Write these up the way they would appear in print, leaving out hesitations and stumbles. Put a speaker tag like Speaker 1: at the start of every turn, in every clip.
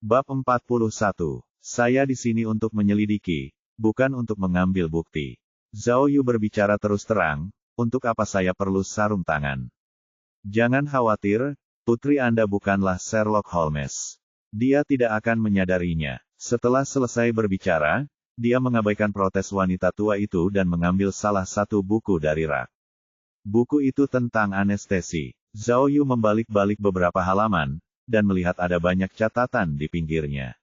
Speaker 1: Bab 41. Saya di sini untuk menyelidiki, bukan untuk mengambil bukti. Zhao Yu berbicara terus terang, untuk apa saya perlu sarung tangan? Jangan khawatir, putri Anda bukanlah Sherlock Holmes. Dia tidak akan menyadarinya. Setelah selesai berbicara, dia mengabaikan protes wanita tua itu dan mengambil salah satu buku dari rak. Buku itu tentang anestesi. Zhao Yu membalik-balik beberapa halaman, dan melihat ada banyak catatan di pinggirnya.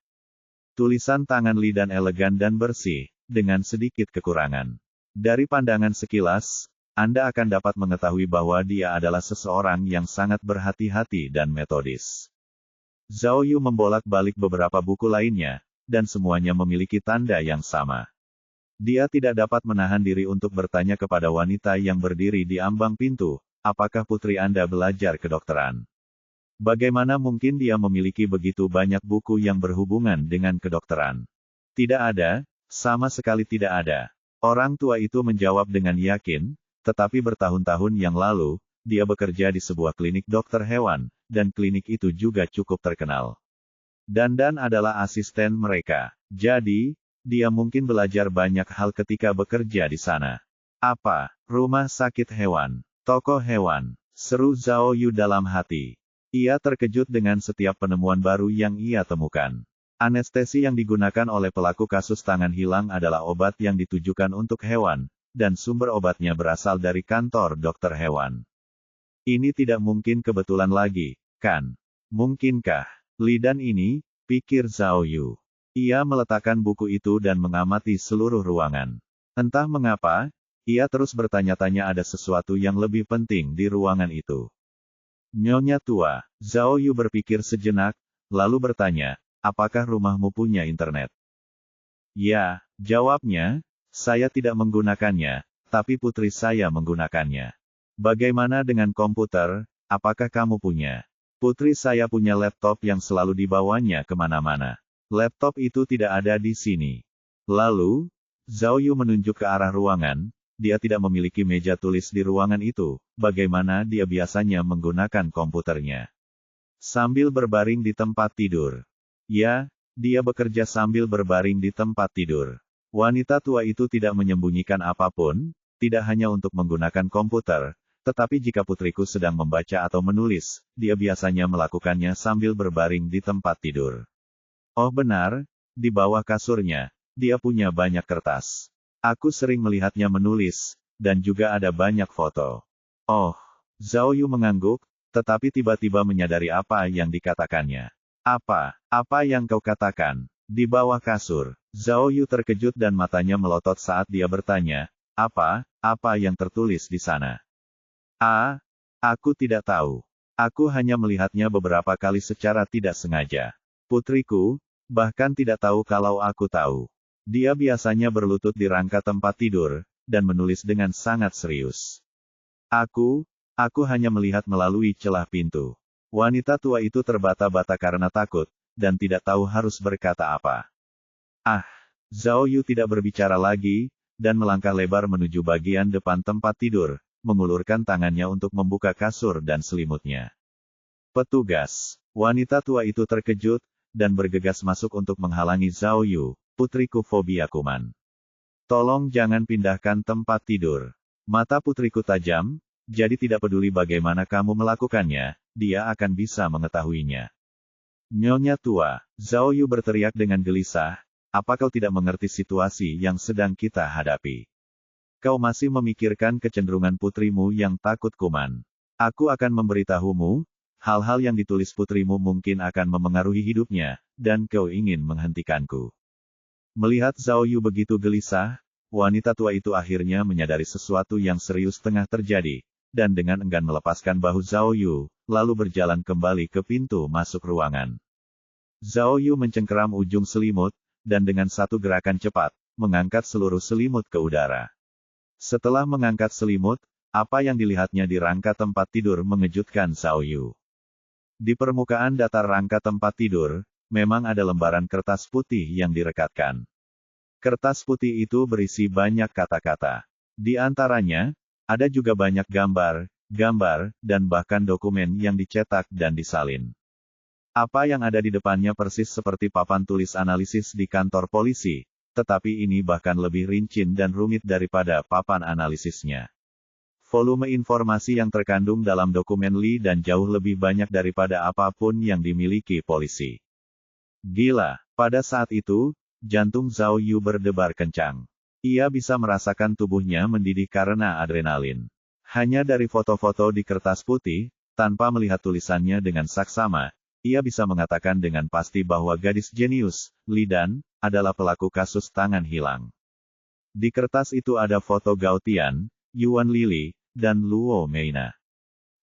Speaker 1: Tulisan tangan Li dan elegan dan bersih, dengan sedikit kekurangan. Dari pandangan sekilas, Anda akan dapat mengetahui bahwa dia adalah seseorang yang sangat berhati-hati dan metodis. Zhao Yu membolak-balik beberapa buku lainnya, dan semuanya memiliki tanda yang sama. Dia tidak dapat menahan diri untuk bertanya kepada wanita yang berdiri di ambang pintu, apakah putri Anda belajar kedokteran? Bagaimana mungkin dia memiliki begitu banyak buku yang berhubungan dengan kedokteran? Tidak ada, sama sekali tidak ada. Orang tua itu menjawab dengan yakin, tetapi bertahun-tahun yang lalu, dia bekerja di sebuah klinik dokter hewan, dan klinik itu juga cukup terkenal. Dan adalah asisten mereka. Jadi, dia mungkin belajar banyak hal ketika bekerja di sana. Apa? Rumah sakit hewan? Toko hewan? Seru Zhao Yu dalam hati. Ia terkejut dengan setiap penemuan baru yang ia temukan. Anestesi yang digunakan oleh pelaku kasus tangan hilang adalah obat yang ditujukan untuk hewan, dan sumber obatnya berasal dari kantor dokter hewan. Ini tidak mungkin kebetulan lagi, kan? Mungkinkah? Li dan ini, pikir Zhao Yu. Ia meletakkan buku itu dan mengamati seluruh ruangan. Entah mengapa, ia terus bertanya-tanya ada sesuatu yang lebih penting di ruangan itu. Nyonya tua, Zhao Yu berpikir sejenak, lalu bertanya, apakah rumahmu punya internet? Ya, jawabnya, saya tidak menggunakannya, tapi putri saya menggunakannya. Bagaimana dengan komputer, apakah kamu punya? Putri saya punya laptop yang selalu dibawanya kemana-mana. Laptop itu tidak ada di sini. Lalu, Zhao Yu menunjuk ke arah ruangan. Dia tidak memiliki meja tulis di ruangan itu, bagaimana dia biasanya menggunakan komputernya? Sambil berbaring di tempat tidur. Ya, dia bekerja sambil berbaring di tempat tidur. Wanita tua itu tidak menyembunyikan apapun, tidak hanya untuk menggunakan komputer, tetapi jika putriku sedang membaca atau menulis, dia biasanya melakukannya sambil berbaring di tempat tidur. Oh benar, di bawah kasurnya, dia punya banyak kertas. Aku sering melihatnya menulis, dan juga ada banyak foto. Oh, Zhao Yu mengangguk, tetapi tiba-tiba menyadari apa yang dikatakannya. Apa yang kau katakan? Di bawah kasur. Zhao Yu terkejut dan matanya melotot saat dia bertanya, apa yang tertulis di sana? Aku tidak tahu. Aku hanya melihatnya beberapa kali secara tidak sengaja. Putriku, bahkan tidak tahu kalau aku tahu. Dia biasanya berlutut di rangka tempat tidur, dan menulis dengan sangat serius. Aku hanya melihat melalui celah pintu. Wanita tua itu terbata-bata karena takut, dan tidak tahu harus berkata apa. Zhao Yu tidak berbicara lagi, dan melangkah lebar menuju bagian depan tempat tidur, mengulurkan tangannya untuk membuka kasur dan selimutnya. Petugas. Wanita tua itu terkejut, dan bergegas masuk untuk menghalangi Zhao Yu. Putriku fobia kuman. Tolong jangan pindahkan tempat tidur. Mata putriku tajam, jadi tidak peduli bagaimana kamu melakukannya, dia akan bisa mengetahuinya. Nyonya tua, Zhao Yu berteriak dengan gelisah, apa kau tidak mengerti situasi yang sedang kita hadapi? Kau masih memikirkan kecenderungan putrimu yang takut kuman. Aku akan memberitahumu, hal-hal yang ditulis putrimu mungkin akan memengaruhi hidupnya, dan kau ingin menghentikanku. Melihat Zhao Yu begitu gelisah, wanita tua itu akhirnya menyadari sesuatu yang serius tengah terjadi, dan dengan enggan melepaskan bahu Zhao Yu, lalu berjalan kembali ke pintu masuk ruangan. Zhao Yu mencengkeram ujung selimut, dan dengan satu gerakan cepat, mengangkat seluruh selimut ke udara. Setelah mengangkat selimut, apa yang dilihatnya di rangka tempat tidur mengejutkan Zhao Yu. Di permukaan datar rangka tempat tidur, memang ada lembaran kertas putih yang direkatkan. Kertas putih itu berisi banyak kata-kata. Di antaranya, ada juga banyak gambar, dan bahkan dokumen yang dicetak dan disalin. Apa yang ada di depannya persis seperti papan tulis analisis di kantor polisi, tetapi ini bahkan lebih rinci dan rumit daripada papan analisisnya. Volume informasi yang terkandung dalam dokumen Lee dan jauh lebih banyak daripada apapun yang dimiliki polisi. Gila, pada saat itu, jantung Zhao Yu berdebar kencang. Ia bisa merasakan tubuhnya mendidih karena adrenalin. Hanya dari foto-foto di kertas putih, tanpa melihat tulisannya dengan saksama, ia bisa mengatakan dengan pasti bahwa gadis jenius, Li Dan, adalah pelaku kasus tangan hilang. Di kertas itu ada foto Gao Tian, Yuan Lili, dan Luo Meina.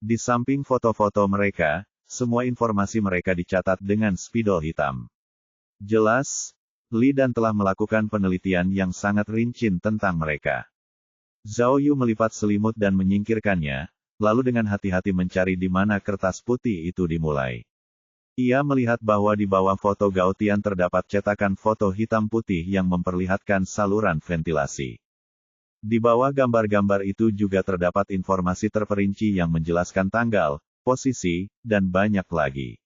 Speaker 1: Di samping foto-foto mereka, semua informasi mereka dicatat dengan spidol hitam. Jelas, Li Dan telah melakukan penelitian yang sangat rinci tentang mereka. Zhao Yu melipat selimut dan menyingkirkannya, lalu dengan hati-hati mencari di mana kertas putih itu dimulai. Ia melihat bahwa di bawah foto Gao Tian terdapat cetakan foto hitam putih yang memperlihatkan saluran ventilasi. Di bawah gambar-gambar itu juga terdapat informasi terperinci yang menjelaskan tanggal, posisi, dan banyak lagi.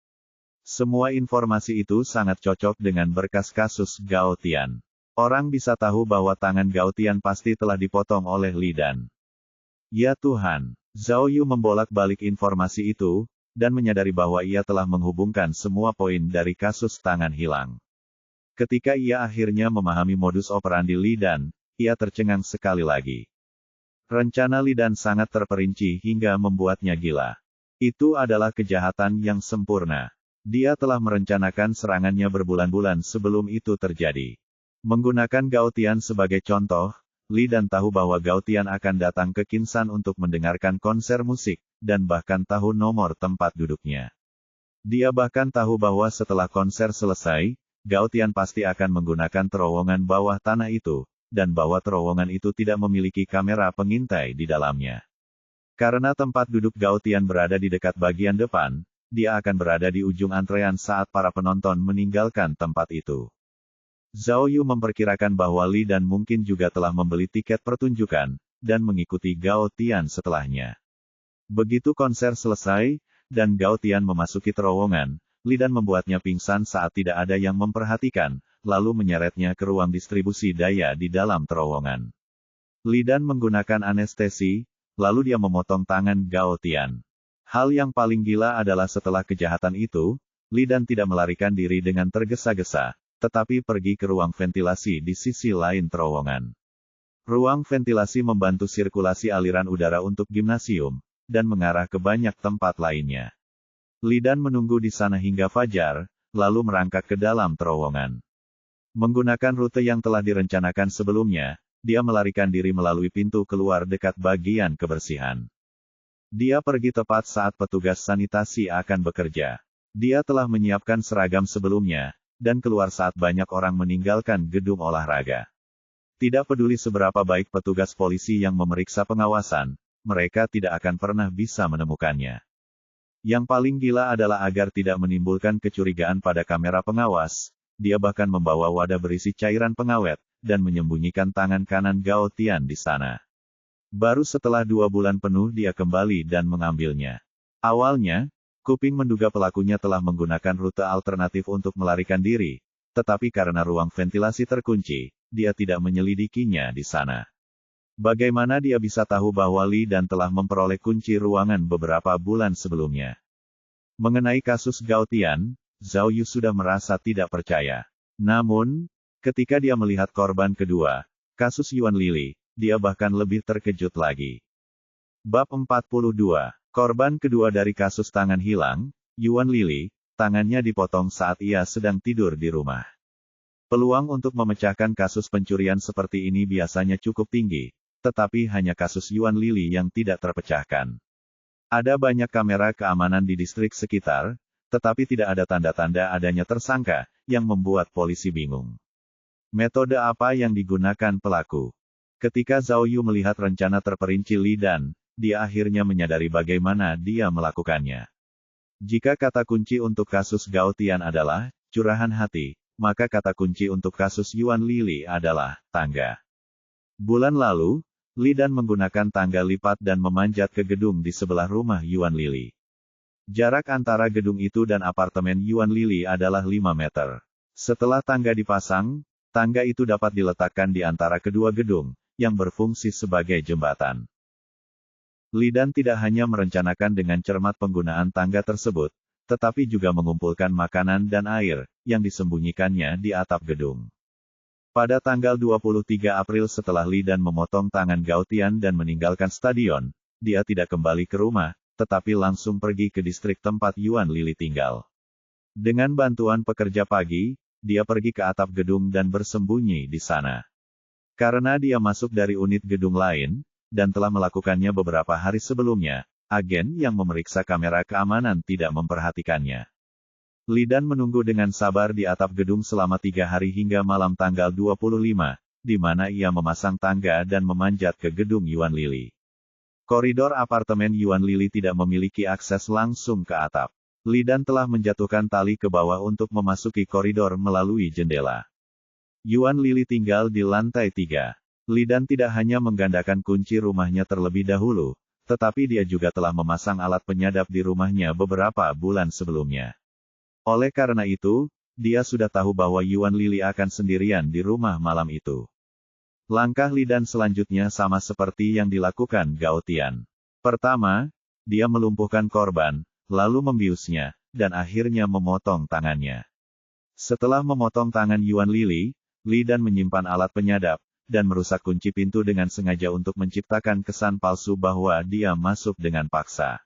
Speaker 1: Semua informasi itu sangat cocok dengan berkas kasus Gao Tian. Orang bisa tahu bahwa tangan Gao Tian pasti telah dipotong oleh Li Dan. Ya Tuhan, Zhao Yu membolak-balik informasi itu, dan menyadari bahwa ia telah menghubungkan semua poin dari kasus tangan hilang. Ketika ia akhirnya memahami modus operandi Li Dan, ia tercengang sekali lagi. Rencana Li Dan sangat terperinci hingga membuatnya gila. Itu adalah kejahatan yang sempurna. Dia telah merencanakan serangannya berbulan-bulan sebelum itu terjadi. Menggunakan Gao Tian sebagai contoh, Li Dan tahu bahwa Gao Tian akan datang ke Kinsan untuk mendengarkan konser musik, dan bahkan tahu nomor tempat duduknya. Dia bahkan tahu bahwa setelah konser selesai, Gao Tian pasti akan menggunakan terowongan bawah tanah itu, dan bahwa terowongan itu tidak memiliki kamera pengintai di dalamnya. Karena tempat duduk Gao Tian berada di dekat bagian depan, dia akan berada di ujung antrean saat para penonton meninggalkan tempat itu. Zhao Yu memperkirakan bahwa Li Dan mungkin juga telah membeli tiket pertunjukan, dan mengikuti Gao Tian setelahnya. Begitu konser selesai, dan Gao Tian memasuki terowongan, Li Dan membuatnya pingsan saat tidak ada yang memperhatikan, lalu menyeretnya ke ruang distribusi daya di dalam terowongan. Li Dan menggunakan anestesi, lalu dia memotong tangan Gao Tian. Hal yang paling gila adalah setelah kejahatan itu, Li Dan tidak melarikan diri dengan tergesa-gesa, tetapi pergi ke ruang ventilasi di sisi lain terowongan. Ruang ventilasi membantu sirkulasi aliran udara untuk gimnasium, dan mengarah ke banyak tempat lainnya. Li Dan menunggu di sana hingga fajar, lalu merangkak ke dalam terowongan. Menggunakan rute yang telah direncanakan sebelumnya, dia melarikan diri melalui pintu keluar dekat bagian kebersihan. Dia pergi tepat saat petugas sanitasi akan bekerja. Dia telah menyiapkan seragam sebelumnya, dan keluar saat banyak orang meninggalkan gedung olahraga. Tidak peduli seberapa baik petugas polisi yang memeriksa pengawasan, mereka tidak akan pernah bisa menemukannya. Yang paling gila adalah agar tidak menimbulkan kecurigaan pada kamera pengawas, dia bahkan membawa wadah berisi cairan pengawet, dan menyembunyikan tangan kanan Gao Tian di sana. Baru setelah 2 bulan penuh dia kembali dan mengambilnya. Awalnya, Kuping menduga pelakunya telah menggunakan rute alternatif untuk melarikan diri, tetapi karena ruang ventilasi terkunci, dia tidak menyelidikinya di sana. Bagaimana dia bisa tahu bahwa Li Dan telah memperoleh kunci ruangan beberapa bulan sebelumnya? Mengenai kasus Gao Tian, Zhao Yu sudah merasa tidak percaya. Namun, ketika dia melihat korban kedua, kasus Yuan Lili, dia bahkan lebih terkejut lagi. Bab 42. Korban kedua dari kasus tangan hilang, Yuan Lili, tangannya dipotong saat ia sedang tidur di rumah. Peluang untuk memecahkan kasus pencurian seperti ini biasanya cukup tinggi, tetapi hanya kasus Yuan Lili yang tidak terpecahkan. Ada banyak kamera keamanan di distrik sekitar, tetapi tidak ada tanda-tanda adanya tersangka, yang membuat polisi bingung. Metode apa yang digunakan pelaku? Ketika Zhao Yu melihat rencana terperinci Li Dan, dia akhirnya menyadari bagaimana dia melakukannya. Jika kata kunci untuk kasus Gao Tian adalah curahan hati, maka kata kunci untuk kasus Yuan Lili adalah tangga. Bulan lalu, Li Dan menggunakan tangga lipat dan memanjat ke gedung di sebelah rumah Yuan Lili. Jarak antara gedung itu dan apartemen Yuan Lili adalah 5 meter. Setelah tangga dipasang, tangga itu dapat diletakkan di antara kedua gedung, yang berfungsi sebagai jembatan. Li Dan tidak hanya merencanakan dengan cermat penggunaan tangga tersebut, tetapi juga mengumpulkan makanan dan air, yang disembunyikannya di atap gedung. Pada tanggal 23 April setelah Li Dan memotong tangan Gao Tian dan meninggalkan stadion, dia tidak kembali ke rumah, tetapi langsung pergi ke distrik tempat Yuan Lili tinggal. Dengan bantuan pekerja pagi, dia pergi ke atap gedung dan bersembunyi di sana. Karena dia masuk dari unit gedung lain, dan telah melakukannya beberapa hari sebelumnya, agen yang memeriksa kamera keamanan tidak memperhatikannya. Li Dan menunggu dengan sabar di atap gedung selama 3 hari hingga malam tanggal 25, di mana ia memasang tangga dan memanjat ke gedung Yuan Lili. Koridor apartemen Yuan Lili tidak memiliki akses langsung ke atap. Li Dan telah menjatuhkan tali ke bawah untuk memasuki koridor melalui jendela. Yuan Lili tinggal di lantai 3. Li Dan tidak hanya menggandakan kunci rumahnya terlebih dahulu, tetapi dia juga telah memasang alat penyadap di rumahnya beberapa bulan sebelumnya. Oleh karena itu, dia sudah tahu bahwa Yuan Lili akan sendirian di rumah malam itu. Langkah Li Dan selanjutnya sama seperti yang dilakukan Gao Tian. Pertama, dia melumpuhkan korban, lalu membiusnya, dan akhirnya memotong tangannya. Setelah memotong tangan Yuan Lili, Li Dan menyimpan alat penyadap, dan merusak kunci pintu dengan sengaja untuk menciptakan kesan palsu bahwa dia masuk dengan paksa.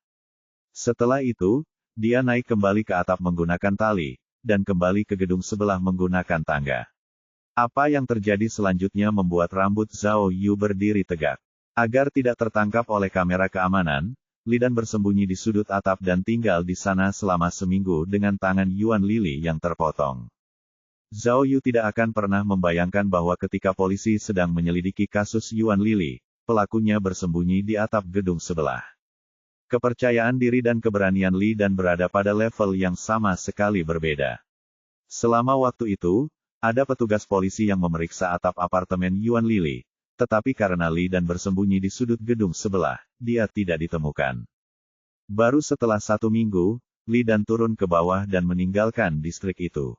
Speaker 1: Setelah itu, dia naik kembali ke atap menggunakan tali, dan kembali ke gedung sebelah menggunakan tangga. Apa yang terjadi selanjutnya membuat rambut Zhao Yu berdiri tegak. Agar tidak tertangkap oleh kamera keamanan, Li Dan bersembunyi di sudut atap dan tinggal di sana selama seminggu dengan tangan Yuan Lili yang terpotong. Zhao Yu tidak akan pernah membayangkan bahwa ketika polisi sedang menyelidiki kasus Yuan Lili, pelakunya bersembunyi di atap gedung sebelah. Kepercayaan diri dan keberanian Li Dan berada pada level yang sama sekali berbeda. Selama waktu itu, ada petugas polisi yang memeriksa atap apartemen Yuan Lili, tetapi karena Li Dan bersembunyi di sudut gedung sebelah, dia tidak ditemukan. Baru setelah 1 minggu, Li Dan turun ke bawah dan meninggalkan distrik itu.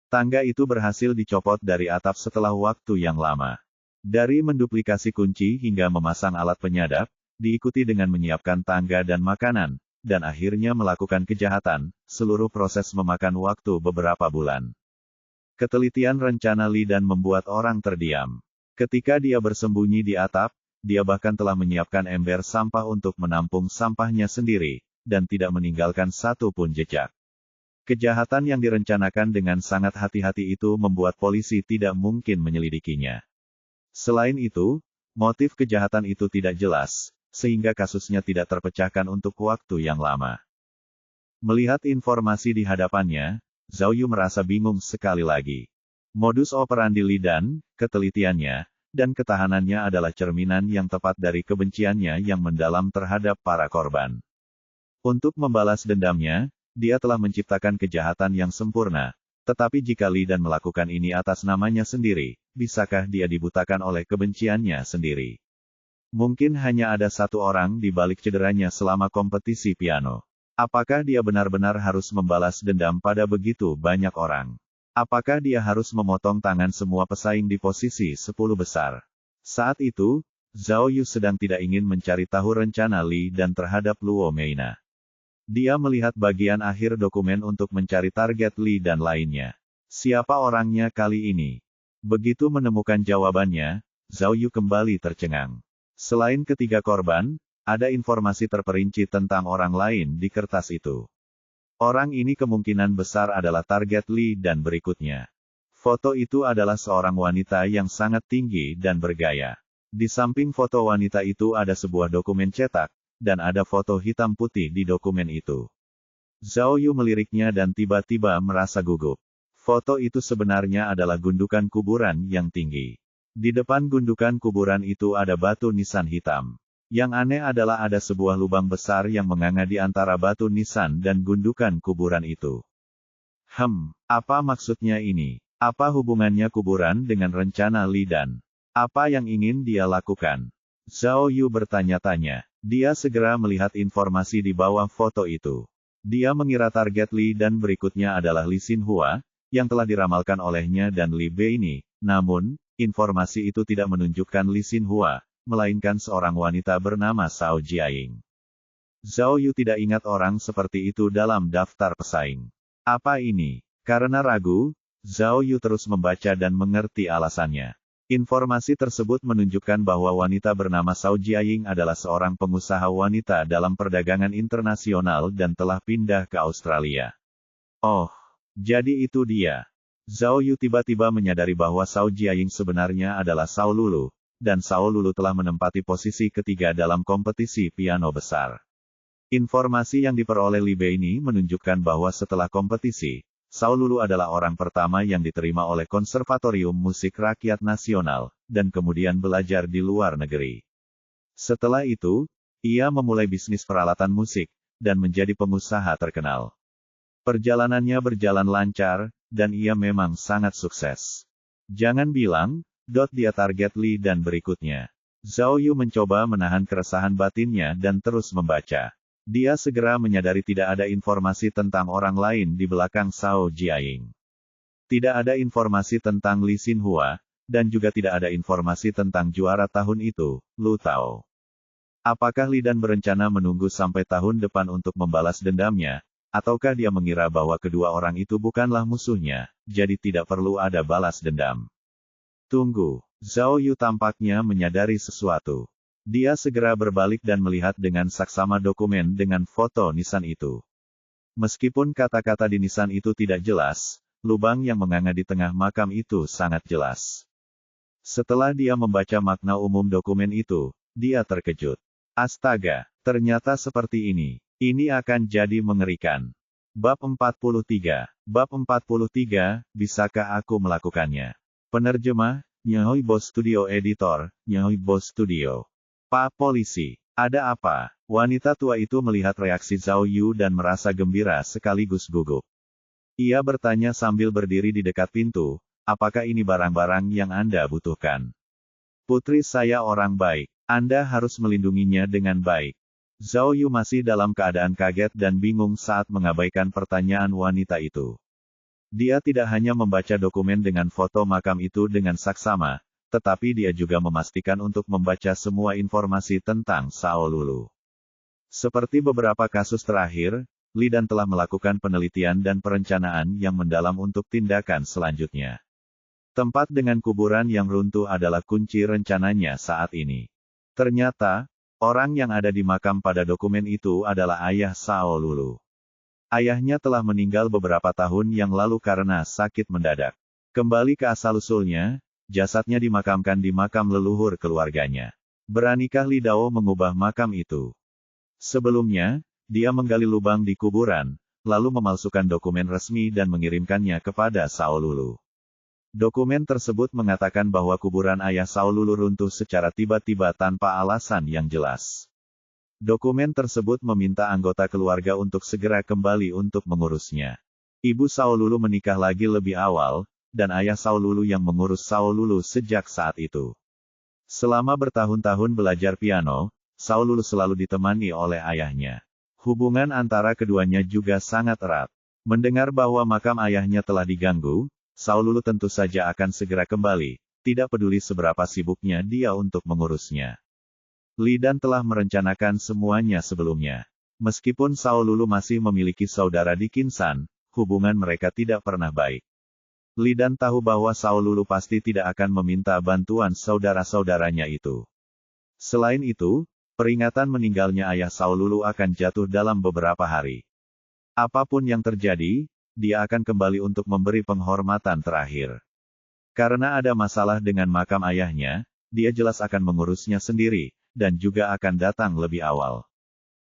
Speaker 1: Tangga itu berhasil dicopot dari atap setelah waktu yang lama. Dari menduplikasi kunci hingga memasang alat penyadap, diikuti dengan menyiapkan tangga dan makanan, dan akhirnya melakukan kejahatan, seluruh proses memakan waktu beberapa bulan. Ketelitian rencana Li Dan membuat orang terdiam. Ketika dia bersembunyi di atap, dia bahkan telah menyiapkan ember sampah untuk menampung sampahnya sendiri, dan tidak meninggalkan satu pun jejak. Kejahatan yang direncanakan dengan sangat hati-hati itu membuat polisi tidak mungkin menyelidikinya. Selain itu, motif kejahatan itu tidak jelas, sehingga kasusnya tidak terpecahkan untuk waktu yang lama. Melihat informasi di hadapannya, Zhao Yu merasa bingung sekali lagi. Modus operandi Li Dan, ketelitiannya, dan ketahanannya adalah cerminan yang tepat dari kebenciannya yang mendalam terhadap para korban. Untuk membalas dendamnya, dia telah menciptakan kejahatan yang sempurna, tetapi jika Li Dan melakukan ini atas namanya sendiri, bisakah dia dibutakan oleh kebenciannya sendiri? Mungkin hanya ada satu orang di balik cederanya selama kompetisi piano. Apakah dia benar-benar harus membalas dendam pada begitu banyak orang? Apakah dia harus memotong tangan semua pesaing di posisi 10 besar? Saat itu, Zhao Yu sedang tidak ingin mencari tahu rencana Li Dan terhadap Luo Meina. Dia melihat bagian akhir dokumen untuk mencari target Li Dan lainnya. Siapa orangnya kali ini? Begitu menemukan jawabannya, Zhao Yu kembali tercengang. Selain ketiga korban, ada informasi terperinci tentang orang lain di kertas itu. Orang ini kemungkinan besar adalah target Li Dan berikutnya. Foto itu adalah seorang wanita yang sangat tinggi dan bergaya. Di samping foto wanita itu ada sebuah dokumen cetak, dan ada foto hitam putih di dokumen itu. Zhao Yu meliriknya dan tiba-tiba merasa gugup. Foto itu sebenarnya adalah gundukan kuburan yang tinggi. Di depan gundukan kuburan itu ada batu nisan hitam. Yang aneh adalah ada sebuah lubang besar yang menganga di antara batu nisan dan gundukan kuburan itu. Apa maksudnya ini? Apa hubungannya kuburan dengan rencana Li Dan? Apa yang ingin dia lakukan? Zhao Yu bertanya-tanya. Dia segera melihat informasi di bawah foto itu. Dia mengira target Li dan berikutnya adalah Lee Xinhua, yang telah diramalkan olehnya dan Li Bei ini. Namun, informasi itu tidak menunjukkan Lee Xinhua, melainkan seorang wanita bernama Zhao Jiaying. Zhao Yu tidak ingat orang seperti itu dalam daftar pesaing. Apa ini? Karena ragu, Zhao Yu terus membaca dan mengerti alasannya. Informasi tersebut menunjukkan bahwa wanita bernama Zhao Jiaying adalah seorang pengusaha wanita dalam perdagangan internasional dan telah pindah ke Australia. Oh, jadi itu dia. Zhao Yu tiba-tiba menyadari bahwa Zhao Jiaying sebenarnya adalah Zhao Lulu, dan Zhao Lulu telah menempati posisi ketiga dalam kompetisi piano besar. Informasi yang diperoleh Li Bei ini menunjukkan bahwa setelah kompetisi, Zhao Lulu adalah orang pertama yang diterima oleh Konservatorium Musik Rakyat Nasional, dan kemudian belajar di luar negeri. Setelah itu, ia memulai bisnis peralatan musik, dan menjadi pengusaha terkenal. Perjalanannya berjalan lancar, dan ia memang sangat sukses. Jangan bilang, dia target Li dan berikutnya. Zhao Yu mencoba menahan keresahan batinnya dan terus membaca. Dia segera menyadari tidak ada informasi tentang orang lain di belakang Zhao Jiaying. Tidak ada informasi tentang Lee Xinhua, dan juga tidak ada informasi tentang juara tahun itu, Lu Tao. Apakah Li Dan berencana menunggu sampai tahun depan untuk membalas dendamnya, ataukah dia mengira bahwa kedua orang itu bukanlah musuhnya, jadi tidak perlu ada balas dendam? Tunggu, Zhao Yu tampaknya menyadari sesuatu. Dia segera berbalik dan melihat dengan saksama dokumen dengan foto nisan itu. Meskipun kata-kata di nisan itu tidak jelas, lubang yang menganga di tengah makam itu sangat jelas. Setelah dia membaca makna umum dokumen itu, dia terkejut. Astaga, ternyata seperti ini. Ini akan jadi mengerikan. Bab 43. Bab 43, bisakah aku melakukannya? Penerjemah, Nyohoi Boss Studio Editor, Nyohoi Boss Studio. Pak Polisi, ada apa? Wanita tua itu melihat reaksi Zhao Yu dan merasa gembira sekaligus gugup. Ia bertanya sambil berdiri di dekat pintu, apakah ini barang-barang yang Anda butuhkan? Putri saya orang baik, Anda harus melindunginya dengan baik. Zhao Yu masih dalam keadaan kaget dan bingung saat mengabaikan pertanyaan wanita itu. Dia tidak hanya membaca dokumen dengan foto makam itu dengan saksama, tetapi dia juga memastikan untuk membaca semua informasi tentang Zhao Lulu. Seperti beberapa kasus terakhir, Li Dan telah melakukan penelitian dan perencanaan yang mendalam untuk tindakan selanjutnya. Tempat dengan kuburan yang runtuh adalah kunci rencananya saat ini. Ternyata, orang yang ada di makam pada dokumen itu adalah ayah Zhao Lulu. Ayahnya telah meninggal beberapa tahun yang lalu karena sakit mendadak. Kembali ke asal-usulnya, jasadnya dimakamkan di makam leluhur keluarganya. Beranikah Li Dao mengubah makam itu? Sebelumnya, dia menggali lubang di kuburan, lalu memalsukan dokumen resmi dan mengirimkannya kepada Zhao Lulu. Dokumen tersebut mengatakan bahwa kuburan ayah Zhao Lulu runtuh secara tiba-tiba tanpa alasan yang jelas. Dokumen tersebut meminta anggota keluarga untuk segera kembali untuk mengurusnya. Ibu Zhao Lulu menikah lagi lebih awal, dan ayah Zhao Lulu yang mengurus Zhao Lulu sejak saat itu. Selama bertahun-tahun belajar piano, Zhao Lulu selalu ditemani oleh ayahnya. Hubungan antara keduanya juga sangat erat. Mendengar bahwa makam ayahnya telah diganggu, Zhao Lulu tentu saja akan segera kembali, tidak peduli seberapa sibuknya dia untuk mengurusnya. Li Dan telah merencanakan semuanya sebelumnya. Meskipun Zhao Lulu masih memiliki saudara di Qinsan, hubungan mereka tidak pernah baik. Li Dan tahu bahwa Zhao Lulu pasti tidak akan meminta bantuan saudara-saudaranya itu. Selain itu, peringatan meninggalnya ayah Zhao Lulu akan jatuh dalam beberapa hari. Apapun yang terjadi, dia akan kembali untuk memberi penghormatan terakhir. Karena ada masalah dengan makam ayahnya, dia jelas akan mengurusnya sendiri, dan juga akan datang lebih awal.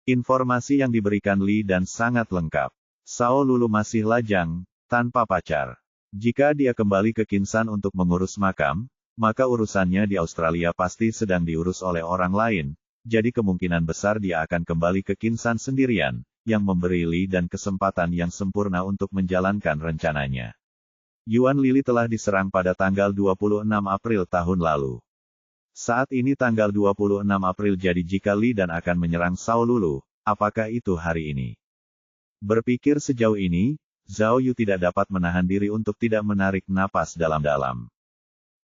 Speaker 1: Informasi yang diberikan Li Dan sangat lengkap. Zhao Lulu masih lajang, tanpa pacar. Jika dia kembali ke Qinsan untuk mengurus makam, maka urusannya di Australia pasti sedang diurus oleh orang lain, jadi kemungkinan besar dia akan kembali ke Qinsan sendirian, yang memberi Li Dan kesempatan yang sempurna untuk menjalankan rencananya. Yuan Lili telah diserang pada tanggal 26 April tahun lalu. Saat ini tanggal 26 April, jadi jika Li Dan akan menyerang Zhao Lulu, apakah itu hari ini? Berpikir sejauh ini, Zhao Yu tidak dapat menahan diri untuk tidak menarik napas dalam-dalam.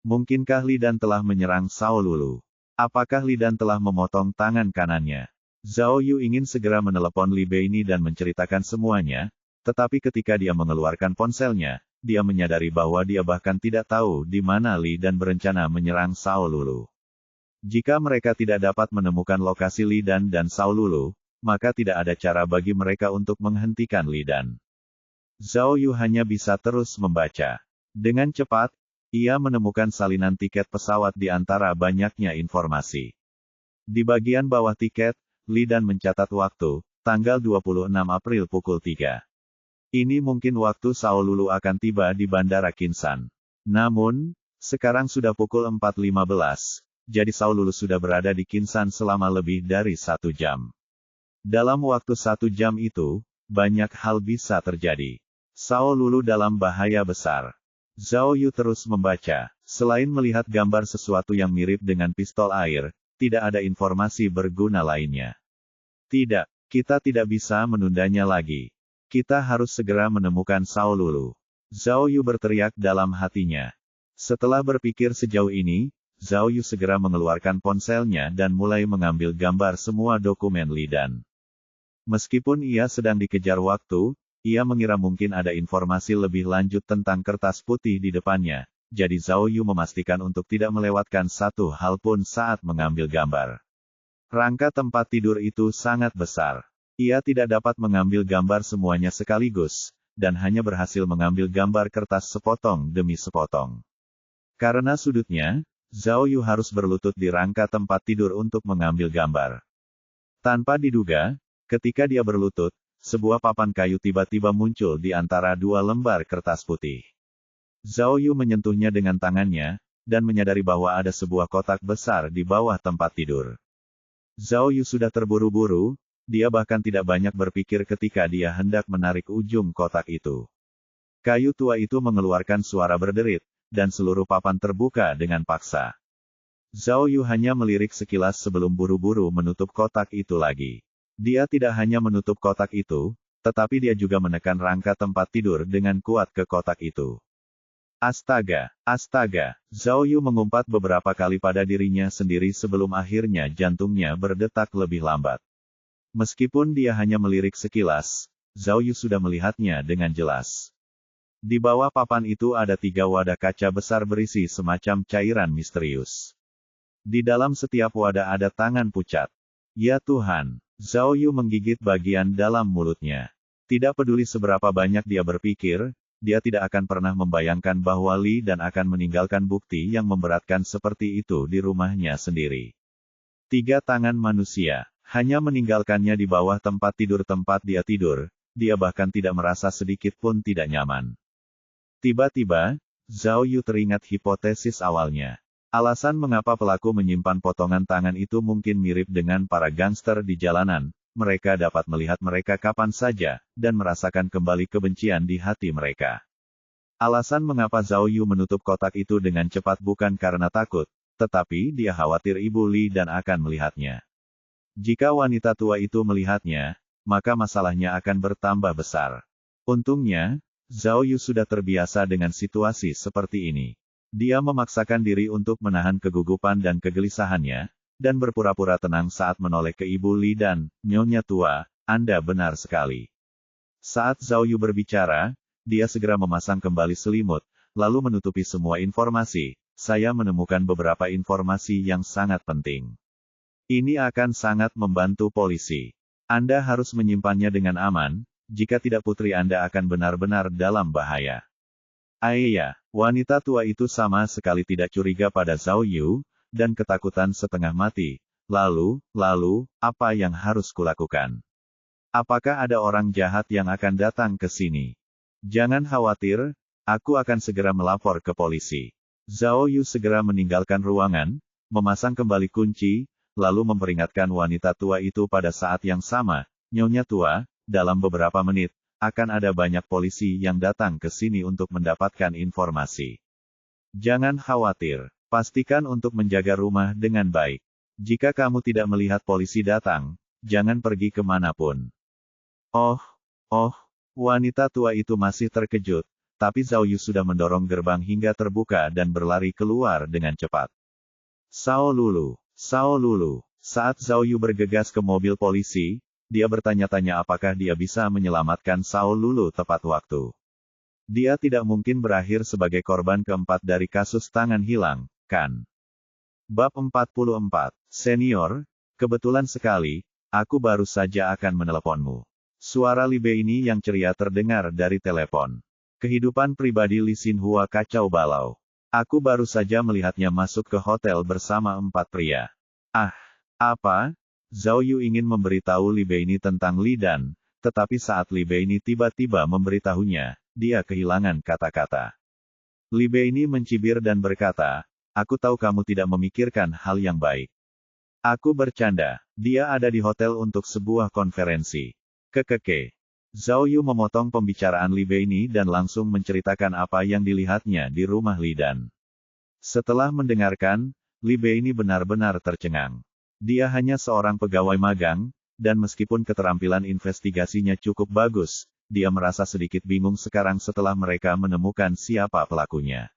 Speaker 1: Mungkinkah Li Dan telah menyerang Sao Lulu? Apakah Li Dan telah memotong tangan kanannya? Zhao Yu ingin segera menelepon Li Beini dan menceritakan semuanya, tetapi ketika dia mengeluarkan ponselnya, dia menyadari bahwa dia bahkan tidak tahu di mana Li Dan berencana menyerang Sao Lulu. Jika mereka tidak dapat menemukan lokasi Li Dan dan Sao Lulu, maka tidak ada cara bagi mereka untuk menghentikan Li Dan. Zhao Yu hanya bisa terus membaca. Dengan cepat, ia menemukan salinan tiket pesawat di antara banyaknya informasi. Di bagian bawah tiket, Li Dan mencatat waktu, tanggal 26 April pukul 3. Ini mungkin waktu Sao Lulu akan tiba di Bandara Kinsan. Namun, sekarang sudah pukul 4.15, jadi Sao Lulu sudah berada di Kinsan selama lebih dari 1 jam. Dalam waktu 1 jam itu, banyak hal bisa terjadi. Sao Lulu dalam bahaya besar. Zhao Yu terus membaca. Selain melihat gambar sesuatu yang mirip dengan pistol air, tidak ada informasi berguna lainnya. Tidak, kita tidak bisa menundanya lagi. Kita harus segera menemukan Sao Lulu. Zhao Yu berteriak dalam hatinya. Setelah berpikir sejauh ini, Zhao Yu segera mengeluarkan ponselnya dan mulai mengambil gambar semua dokumen Li Dan. Meskipun ia sedang dikejar waktu, ia mengira mungkin ada informasi lebih lanjut tentang kertas putih di depannya, jadi Zhao Yu memastikan untuk tidak melewatkan satu hal pun saat mengambil gambar. Rangka tempat tidur itu sangat besar. Ia tidak dapat mengambil gambar semuanya sekaligus, dan hanya berhasil mengambil gambar kertas sepotong demi sepotong. Karena sudutnya, Zhao Yu harus berlutut di rangka tempat tidur untuk mengambil gambar. Tanpa diduga, ketika dia berlutut, sebuah papan kayu tiba-tiba muncul di antara 2 lembar kertas putih. Zhao Yu menyentuhnya dengan tangannya, dan menyadari bahwa ada sebuah kotak besar di bawah tempat tidur. Zhao Yu sudah terburu-buru, dia bahkan tidak banyak berpikir ketika dia hendak menarik ujung kotak itu. Kayu tua itu mengeluarkan suara berderit, dan seluruh papan terbuka dengan paksa. Zhao Yu hanya melirik sekilas sebelum buru-buru menutup kotak itu lagi. Dia tidak hanya menutup kotak itu, tetapi dia juga menekan rangka tempat tidur dengan kuat ke kotak itu. Astaga, astaga, Zhao Yu mengumpat beberapa kali pada dirinya sendiri sebelum akhirnya jantungnya berdetak lebih lambat. Meskipun dia hanya melirik sekilas, Zhao Yu sudah melihatnya dengan jelas. Di bawah papan itu ada 3 wadah kaca besar berisi semacam cairan misterius. Di dalam setiap wadah ada tangan pucat. Ya Tuhan! Zhao Yu menggigit bagian dalam mulutnya. Tidak peduli seberapa banyak dia berpikir, dia tidak akan pernah membayangkan bahwa Li Dan akan meninggalkan bukti yang memberatkan seperti itu di rumahnya sendiri. 3 tangan manusia, hanya meninggalkannya di bawah tempat dia tidur, dia bahkan tidak merasa sedikit pun tidak nyaman. Tiba-tiba, Zhao Yu teringat hipotesis awalnya. Alasan mengapa pelaku menyimpan potongan tangan itu mungkin mirip dengan para gangster di jalanan, mereka dapat melihat mereka kapan saja, dan merasakan kembali kebencian di hati mereka. Alasan mengapa Zhao Yu menutup kotak itu dengan cepat bukan karena takut, tetapi dia khawatir Ibu Li Dan akan melihatnya. Jika wanita tua itu melihatnya, maka masalahnya akan bertambah besar. Untungnya, Zhao Yu sudah terbiasa dengan situasi seperti ini. Dia memaksakan diri untuk menahan kegugupan dan kegelisahannya, dan berpura-pura tenang saat menoleh ke Ibu Li Dan, "Nyonya tua, Anda benar sekali." Saat Zhao Yu berbicara, dia segera memasang kembali selimut, lalu menutupi semua informasi. "Saya menemukan beberapa informasi yang sangat penting. Ini akan sangat membantu polisi. Anda harus menyimpannya dengan aman, jika tidak putri Anda akan benar-benar dalam bahaya." Ayah, wanita tua itu sama sekali tidak curiga pada Zhao Yu, dan ketakutan setengah mati. Lalu, apa yang harus kulakukan? Apakah ada orang jahat yang akan datang ke sini? Jangan khawatir, aku akan segera melapor ke polisi. Zhao Yu segera meninggalkan ruangan, memasang kembali kunci, lalu memperingatkan wanita tua itu pada saat yang sama, "Nyonya tua, dalam beberapa menit, akan ada banyak polisi yang datang ke sini untuk mendapatkan informasi. Jangan khawatir, pastikan untuk menjaga rumah dengan baik. Jika kamu tidak melihat polisi datang, jangan pergi kemanapun." Oh, wanita tua itu masih terkejut, tapi Zhao Yu sudah mendorong gerbang hingga terbuka dan berlari keluar dengan cepat. Sao Lulu, Sao Lulu. Saat Zhao Yu bergegas ke mobil polisi, dia bertanya-tanya apakah dia bisa menyelamatkan Sao Lulu tepat waktu. Dia tidak mungkin berakhir sebagai korban keempat dari kasus tangan hilang, kan? Bab 44, Senior, kebetulan sekali, aku baru saja akan meneleponmu. Suara Li Bei ini yang ceria terdengar dari telepon. Kehidupan pribadi Li Xinhua kacau balau. Aku baru saja melihatnya masuk ke hotel bersama 4 pria. Ah, apa? Zhao Yu ingin memberitahu Li Bei ini tentang Li Dan, tetapi saat Li Bei ini tiba-tiba memberitahunya, dia kehilangan kata-kata. Li Bei ini mencibir dan berkata, aku tahu kamu tidak memikirkan hal yang baik. Aku bercanda, dia ada di hotel untuk sebuah konferensi. Kekeke. Zhao Yu memotong pembicaraan Li Bei ini dan langsung menceritakan apa yang dilihatnya di rumah Li Dan. Setelah mendengarkan, Li Bei ini benar-benar tercengang. Dia hanya seorang pegawai magang, dan meskipun keterampilan investigasinya cukup bagus, dia merasa sedikit bingung sekarang setelah mereka menemukan siapa pelakunya.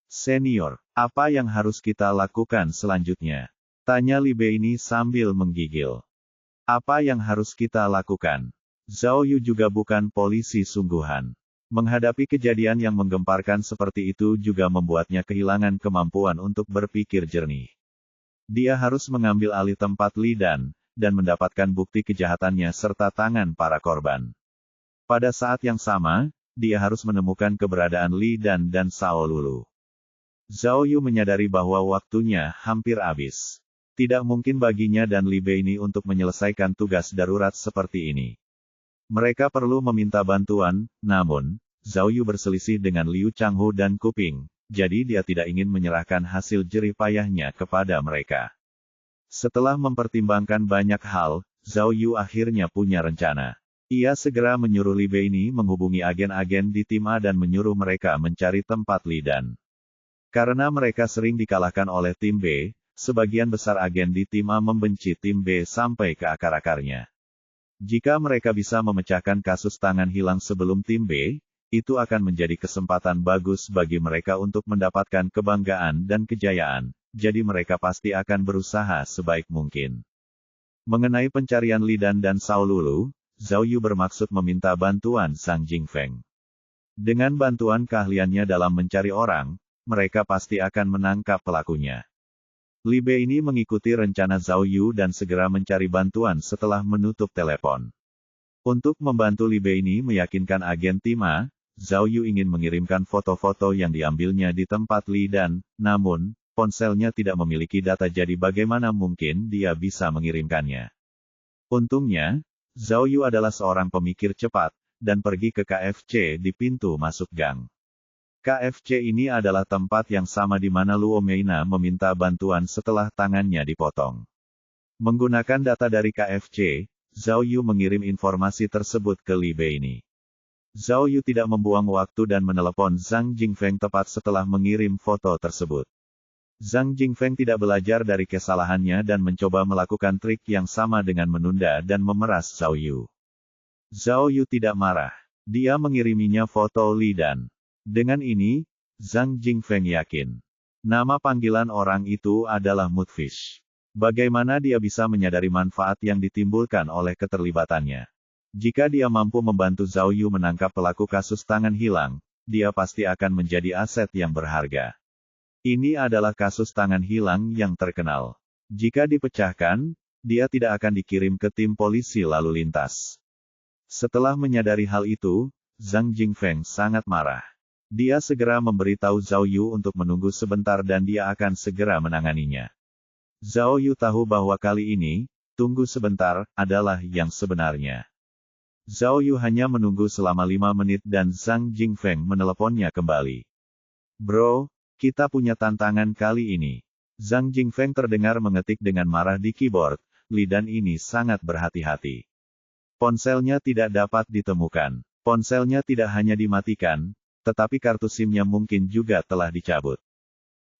Speaker 1: Senior, apa yang harus kita lakukan selanjutnya? Tanya Li Bei ini sambil menggigil. Apa yang harus kita lakukan? Zhao Yu juga bukan polisi sungguhan. Menghadapi kejadian yang menggemparkan seperti itu juga membuatnya kehilangan kemampuan untuk berpikir jernih. Dia harus mengambil alih tempat Li Dan mendapatkan bukti kejahatannya serta tangan para korban. Pada saat yang sama, dia harus menemukan keberadaan Li Dan dan Sao Lulu. Zhao Yu menyadari bahwa waktunya hampir habis. Tidak mungkin baginya dan Li Bei ini untuk menyelesaikan tugas darurat seperti ini. Mereka perlu meminta bantuan, namun, Zhao Yu berselisih dengan Liu Changhu dan Kuping, jadi dia tidak ingin menyerahkan hasil jerih payahnya kepada mereka. Setelah mempertimbangkan banyak hal, Zhao Yu akhirnya punya rencana. Ia segera menyuruh Li Bei ini menghubungi agen-agen di tim A dan menyuruh mereka mencari tempat Li Dan. Karena mereka sering dikalahkan oleh tim B, sebagian besar agen di tim A membenci tim B sampai ke akar-akarnya. Jika mereka bisa memecahkan kasus tangan hilang sebelum tim B, itu akan menjadi kesempatan bagus bagi mereka untuk mendapatkan kebanggaan dan kejayaan, jadi mereka pasti akan berusaha sebaik mungkin. Mengenai pencarian Li Dan dan Sao Lulu, Zhao Yu bermaksud meminta bantuan Zhang Jingfeng. Dengan bantuan keahliannya dalam mencari orang, mereka pasti akan menangkap pelakunya. Li Bei ini mengikuti rencana Zhao Yu dan segera mencari bantuan setelah menutup telepon. Untuk membantu Li Bei ini meyakinkan agen tim A, Zhao Yu ingin mengirimkan foto-foto yang diambilnya di tempat Li Dan, namun, ponselnya tidak memiliki data jadi bagaimana mungkin dia bisa mengirimkannya. Untungnya, Zhao Yu adalah seorang pemikir cepat, dan pergi ke KFC di pintu masuk gang. KFC ini adalah tempat yang sama di mana Luo Meina meminta bantuan setelah tangannya dipotong. Menggunakan data dari KFC, Zhao Yu mengirim informasi tersebut ke Li Bei ini. Zhao Yu tidak membuang waktu dan menelepon Zhang Jingfeng tepat setelah mengirim foto tersebut. Zhang Jingfeng tidak belajar dari kesalahannya dan mencoba melakukan trik yang sama dengan menunda dan memeras Zhao Yu. Zhao Yu tidak marah. Dia mengiriminya foto Li Dan. Dengan ini, Zhang Jingfeng yakin. Nama panggilan orang itu adalah Mudfish. Bagaimana dia bisa menyadari manfaat yang ditimbulkan oleh keterlibatannya? Jika dia mampu membantu Zhao Yu menangkap pelaku kasus tangan hilang, dia pasti akan menjadi aset yang berharga. Ini adalah kasus tangan hilang yang terkenal. Jika dipecahkan, dia tidak akan dikirim ke tim polisi lalu lintas. Setelah menyadari hal itu, Zhang Jingfeng sangat marah. Dia segera memberitahu Zhao Yu untuk menunggu sebentar dan dia akan segera menanganinya. Zhao Yu tahu bahwa kali ini, tunggu sebentar, adalah yang sebenarnya. Zhao Yu hanya menunggu selama 5 menit dan Zhang Jingfeng meneleponnya kembali. Bro, kita punya tantangan kali ini. Zhang Jingfeng terdengar mengetik dengan marah di keyboard, Li Dan ini sangat berhati-hati. Ponselnya tidak dapat ditemukan. Ponselnya tidak hanya dimatikan, tetapi kartu SIM-nya mungkin juga telah dicabut.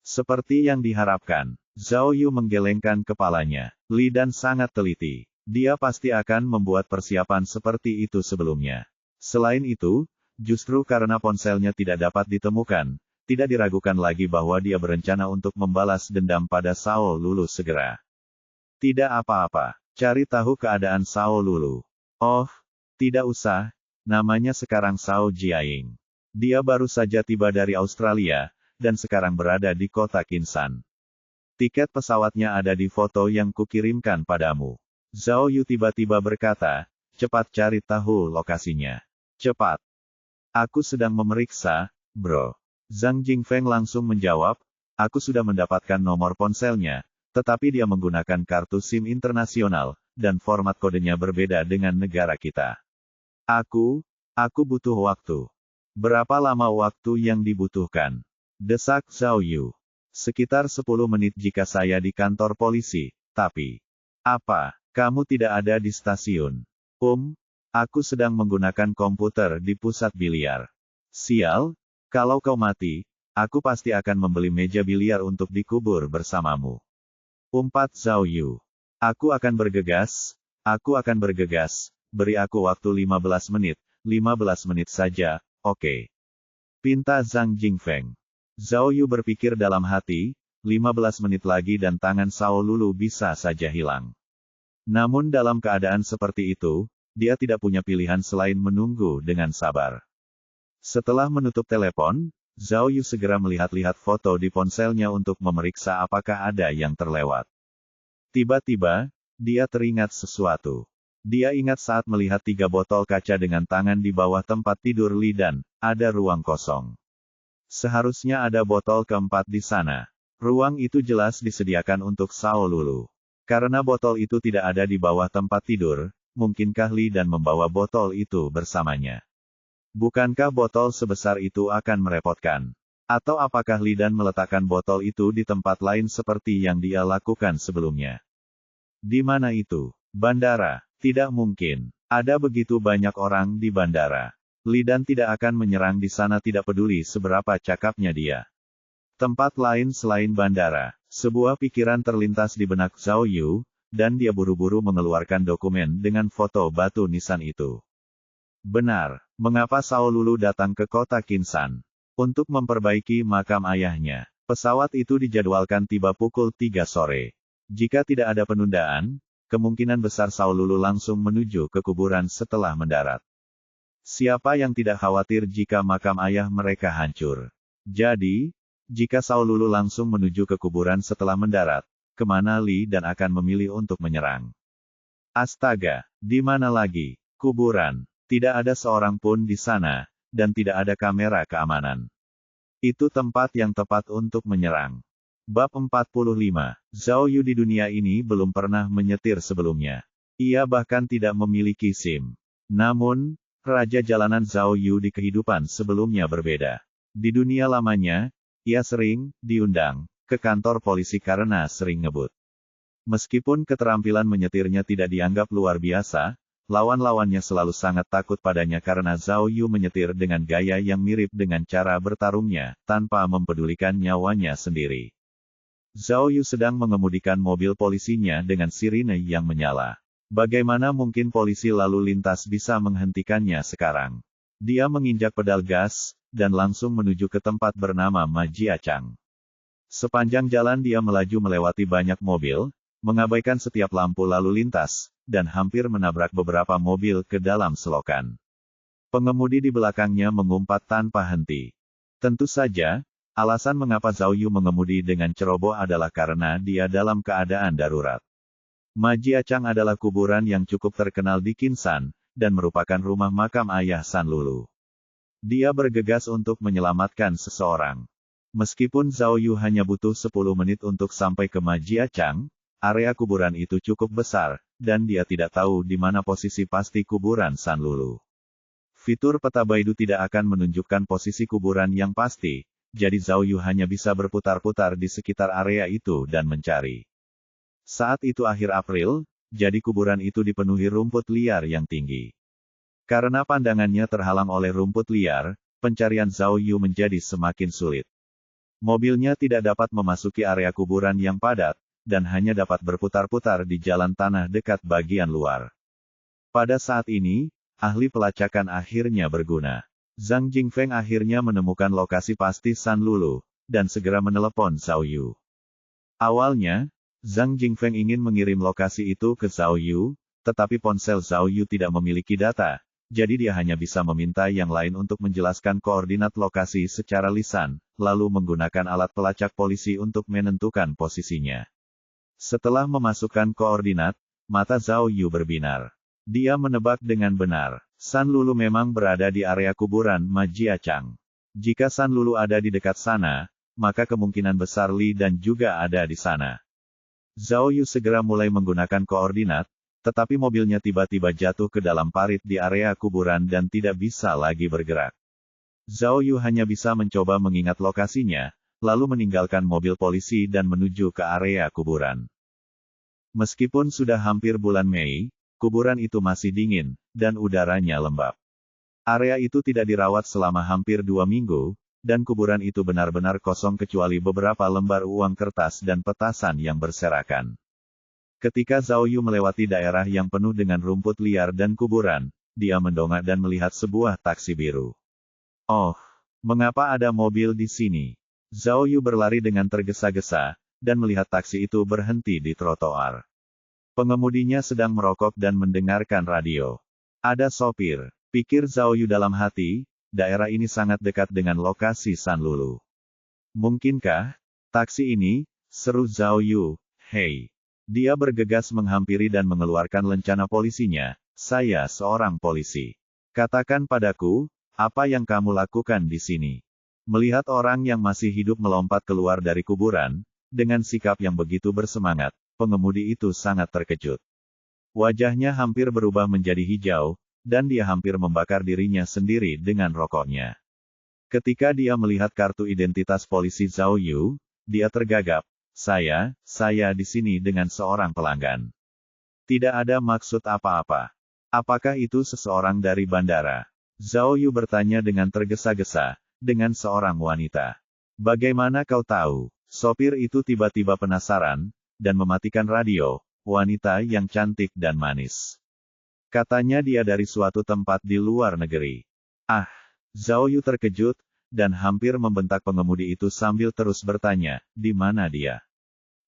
Speaker 1: Seperti yang diharapkan, Zhao Yu menggelengkan kepalanya. Li Dan sangat teliti. Dia pasti akan membuat persiapan seperti itu sebelumnya. Selain itu, justru karena ponselnya tidak dapat ditemukan, tidak diragukan lagi bahwa dia berencana untuk membalas dendam pada Sao Lulu segera. Tidak apa-apa, cari tahu keadaan Sao Lulu. Oh, tidak usah, namanya sekarang Sao Jiaying. Dia baru saja tiba dari Australia, dan sekarang berada di kota Kinsan. Tiket pesawatnya ada di foto yang kukirimkan padamu. Zhao Yu tiba-tiba berkata, cepat cari tahu lokasinya. Cepat. Aku sedang memeriksa, bro. Zhang Jingfeng langsung menjawab, aku sudah mendapatkan nomor ponselnya, tetapi dia menggunakan kartu SIM internasional, dan format kodenya berbeda dengan negara kita. Aku butuh waktu. Berapa lama waktu yang dibutuhkan? Desak Zhao Yu. Sekitar 10 menit jika saya di kantor polisi, tapi... Apa, kamu tidak ada di stasiun? Aku sedang menggunakan komputer di pusat biliar. Sial, kalau kau mati, aku pasti akan membeli meja biliar untuk dikubur bersamamu. Umpat Zhao Yu. Aku akan bergegas, beri aku waktu 15 menit, 15 menit saja, oke. Pinta Zhang Jingfeng. Zhao Yu berpikir dalam hati, 15 menit lagi dan tangan Sao Lulu bisa saja hilang. Namun dalam keadaan seperti itu, dia tidak punya pilihan selain menunggu dengan sabar. Setelah menutup telepon, Zhao Yu segera melihat-lihat foto di ponselnya untuk memeriksa apakah ada yang terlewat. Tiba-tiba, dia teringat sesuatu. Dia ingat saat melihat 3 botol kaca dengan tangan di bawah tempat tidur Li dan ada ruang kosong. Seharusnya ada botol keempat di sana. Ruang itu jelas disediakan untuk Sao Lulu. Karena botol itu tidak ada di bawah tempat tidur, mungkinkah Li dan membawa botol itu bersamanya? Bukankah botol sebesar itu akan merepotkan? Atau apakah Li dan meletakkan botol itu di tempat lain seperti yang dia lakukan sebelumnya? Di mana itu? Bandara. Tidak mungkin. Ada begitu banyak orang di bandara. Li dan tidak akan menyerang di sana tidak peduli seberapa cakapnya dia. Tempat lain selain bandara. Sebuah pikiran terlintas di benak Zhao Yu, dan dia buru-buru mengeluarkan dokumen dengan foto batu nisan itu. Benar, mengapa Sao Lulu datang ke kota Kinsan? Untuk memperbaiki makam ayahnya. Pesawat itu dijadwalkan tiba pukul 3 sore. Jika tidak ada penundaan, kemungkinan besar Sao Lulu langsung menuju ke kuburan setelah mendarat. Siapa yang tidak khawatir jika makam ayah mereka hancur? Jadi, jika Sao Lulu langsung menuju ke kuburan setelah mendarat, kemana Li dan akan memilih untuk menyerang? Astaga, di mana lagi? Kuburan. Tidak ada seorang pun di sana, dan tidak ada kamera keamanan. Itu tempat yang tepat untuk menyerang. Bab 45. Zhao Yu di dunia ini belum pernah menyetir sebelumnya. Ia bahkan tidak memiliki SIM. Namun, raja jalanan Zhao Yu di kehidupan sebelumnya berbeda. Di dunia lamanya, ia sering diundang ke kantor polisi karena sering ngebut. Meskipun keterampilan menyetirnya tidak dianggap luar biasa, lawan-lawannya selalu sangat takut padanya karena Zhao Yu menyetir dengan gaya yang mirip dengan cara bertarungnya, tanpa mempedulikan nyawanya sendiri. Zhao Yu sedang mengemudikan mobil polisinya dengan sirine yang menyala. Bagaimana mungkin polisi lalu lintas bisa menghentikannya sekarang? Dia menginjak pedal gas, dan langsung menuju ke tempat bernama Majiachang. Sepanjang jalan dia melaju melewati banyak mobil, mengabaikan setiap lampu lalu lintas, dan hampir menabrak beberapa mobil ke dalam selokan. Pengemudi di belakangnya mengumpat tanpa henti. Tentu saja, alasan mengapa Zhao Yu mengemudi dengan ceroboh adalah karena dia dalam keadaan darurat. Majiachang adalah kuburan yang cukup terkenal di Kinsan, dan merupakan rumah makam ayah San Lulu. Dia bergegas untuk menyelamatkan seseorang. Meskipun Zhao Yu hanya butuh 10 menit untuk sampai ke Majiachang, area kuburan itu cukup besar, dan dia tidak tahu di mana posisi pasti kuburan San Lulu. Fitur peta Baidu tidak akan menunjukkan posisi kuburan yang pasti, jadi Zhao Yu hanya bisa berputar-putar di sekitar area itu dan mencari. Saat itu akhir April, jadi kuburan itu dipenuhi rumput liar yang tinggi. Karena pandangannya terhalang oleh rumput liar, pencarian Zhao Yu menjadi semakin sulit. Mobilnya tidak dapat memasuki area kuburan yang padat, dan hanya dapat berputar-putar di jalan tanah dekat bagian luar. Pada saat ini, ahli pelacakan akhirnya berguna. Zhang Jingfeng akhirnya menemukan lokasi pasti San Lulu, dan segera menelepon Zhao Yu. Awalnya, Zhang Jingfeng ingin mengirim lokasi itu ke Zhao Yu, tetapi ponsel Zhao Yu tidak memiliki data, jadi dia hanya bisa meminta yang lain untuk menjelaskan koordinat lokasi secara lisan, lalu menggunakan alat pelacak polisi untuk menentukan posisinya. Setelah memasukkan koordinat, mata Zhao Yu berbinar. Dia menebak dengan benar, San Lulu memang berada di area kuburan Ma Jiachang. Jika San Lulu ada di dekat sana, maka kemungkinan besar Li dan juga ada di sana. Zhao Yu segera mulai menggunakan koordinat, tetapi mobilnya tiba-tiba jatuh ke dalam parit di area kuburan dan tidak bisa lagi bergerak. Zhao Yu hanya bisa mencoba mengingat lokasinya, lalu meninggalkan mobil polisi dan menuju ke area kuburan. Meskipun sudah hampir bulan Mei, kuburan itu masih dingin, dan udaranya lembab. Area itu tidak dirawat selama hampir 2 minggu, dan kuburan itu benar-benar kosong kecuali beberapa lembar uang kertas dan petasan yang berserakan. Ketika Zhao Yu melewati daerah yang penuh dengan rumput liar dan kuburan, dia mendongak dan melihat sebuah taksi biru. Oh, mengapa ada mobil di sini? Zhao Yu berlari dengan tergesa-gesa, dan melihat taksi itu berhenti di trotoar. Pengemudinya sedang merokok dan mendengarkan radio. Ada sopir, pikir Zhao Yu dalam hati, daerah ini sangat dekat dengan lokasi San Lulu. Mungkinkah taksi ini? Seru Zhao Yu. Hei. Dia bergegas menghampiri dan mengeluarkan lencana polisinya. Saya seorang polisi. Katakan padaku, apa yang kamu lakukan di sini? Melihat orang yang masih hidup melompat keluar dari kuburan, dengan sikap yang begitu bersemangat, pengemudi itu sangat terkejut. Wajahnya hampir berubah menjadi hijau, dan dia hampir membakar dirinya sendiri dengan rokoknya. Ketika dia melihat kartu identitas polisi Zhao Yu, dia tergagap. Saya di sini dengan seorang pelanggan. Tidak ada maksud apa-apa. Apakah itu seseorang dari bandara? Zhao Yu bertanya dengan tergesa-gesa, dengan seorang wanita. Bagaimana kau tahu? Sopir itu tiba-tiba penasaran, dan mematikan radio, wanita yang cantik dan manis. Katanya dia dari suatu tempat di luar negeri. Ah, Zhao Yu terkejut, dan hampir membentak pengemudi itu sambil terus bertanya, di mana dia?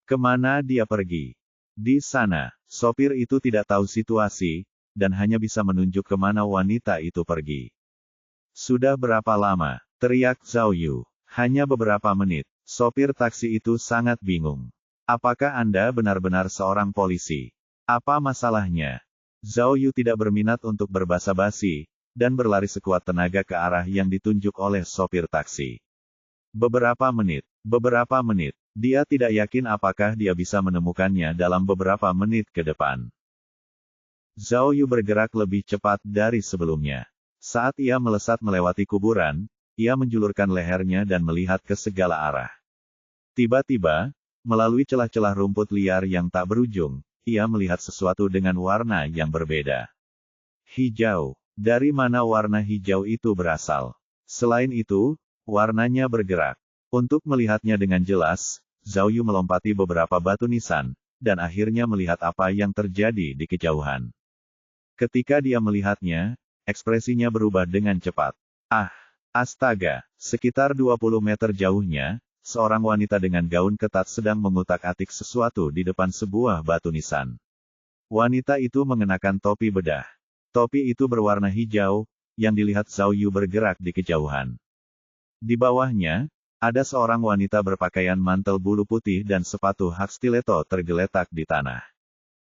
Speaker 1: Kemana dia pergi? Di sana, sopir itu tidak tahu situasi, dan hanya bisa menunjuk kemana wanita itu pergi. Sudah berapa lama? Teriak Zhao Yu. Hanya beberapa menit. Sopir taksi itu sangat bingung. Apakah Anda benar-benar seorang polisi? Apa masalahnya? Zhao Yu tidak berminat untuk berbasa-basi, dan berlari sekuat tenaga ke arah yang ditunjuk oleh sopir taksi. Beberapa menit, dia tidak yakin apakah dia bisa menemukannya dalam beberapa menit ke depan. Zhao Yu bergerak lebih cepat dari sebelumnya. Saat ia melesat melewati kuburan, ia menjulurkan lehernya dan melihat ke segala arah. Tiba-tiba, melalui celah-celah rumput liar yang tak berujung, ia melihat sesuatu dengan warna yang berbeda. Hijau. Dari mana warna hijau itu berasal? Selain itu, warnanya bergerak. Untuk melihatnya dengan jelas, Zhao Yu melompati beberapa batu nisan, dan akhirnya melihat apa yang terjadi di kejauhan. Ketika dia melihatnya, ekspresinya berubah dengan cepat. Ah, astaga, sekitar 20 meter jauhnya, seorang wanita dengan gaun ketat sedang mengutak-atik sesuatu di depan sebuah batu nisan. Wanita itu mengenakan topi bedah. Topi itu berwarna hijau, yang dilihat Zhao Yu bergerak di kejauhan. Di bawahnya, ada seorang wanita berpakaian mantel bulu putih dan sepatu hak stiletto tergeletak di tanah.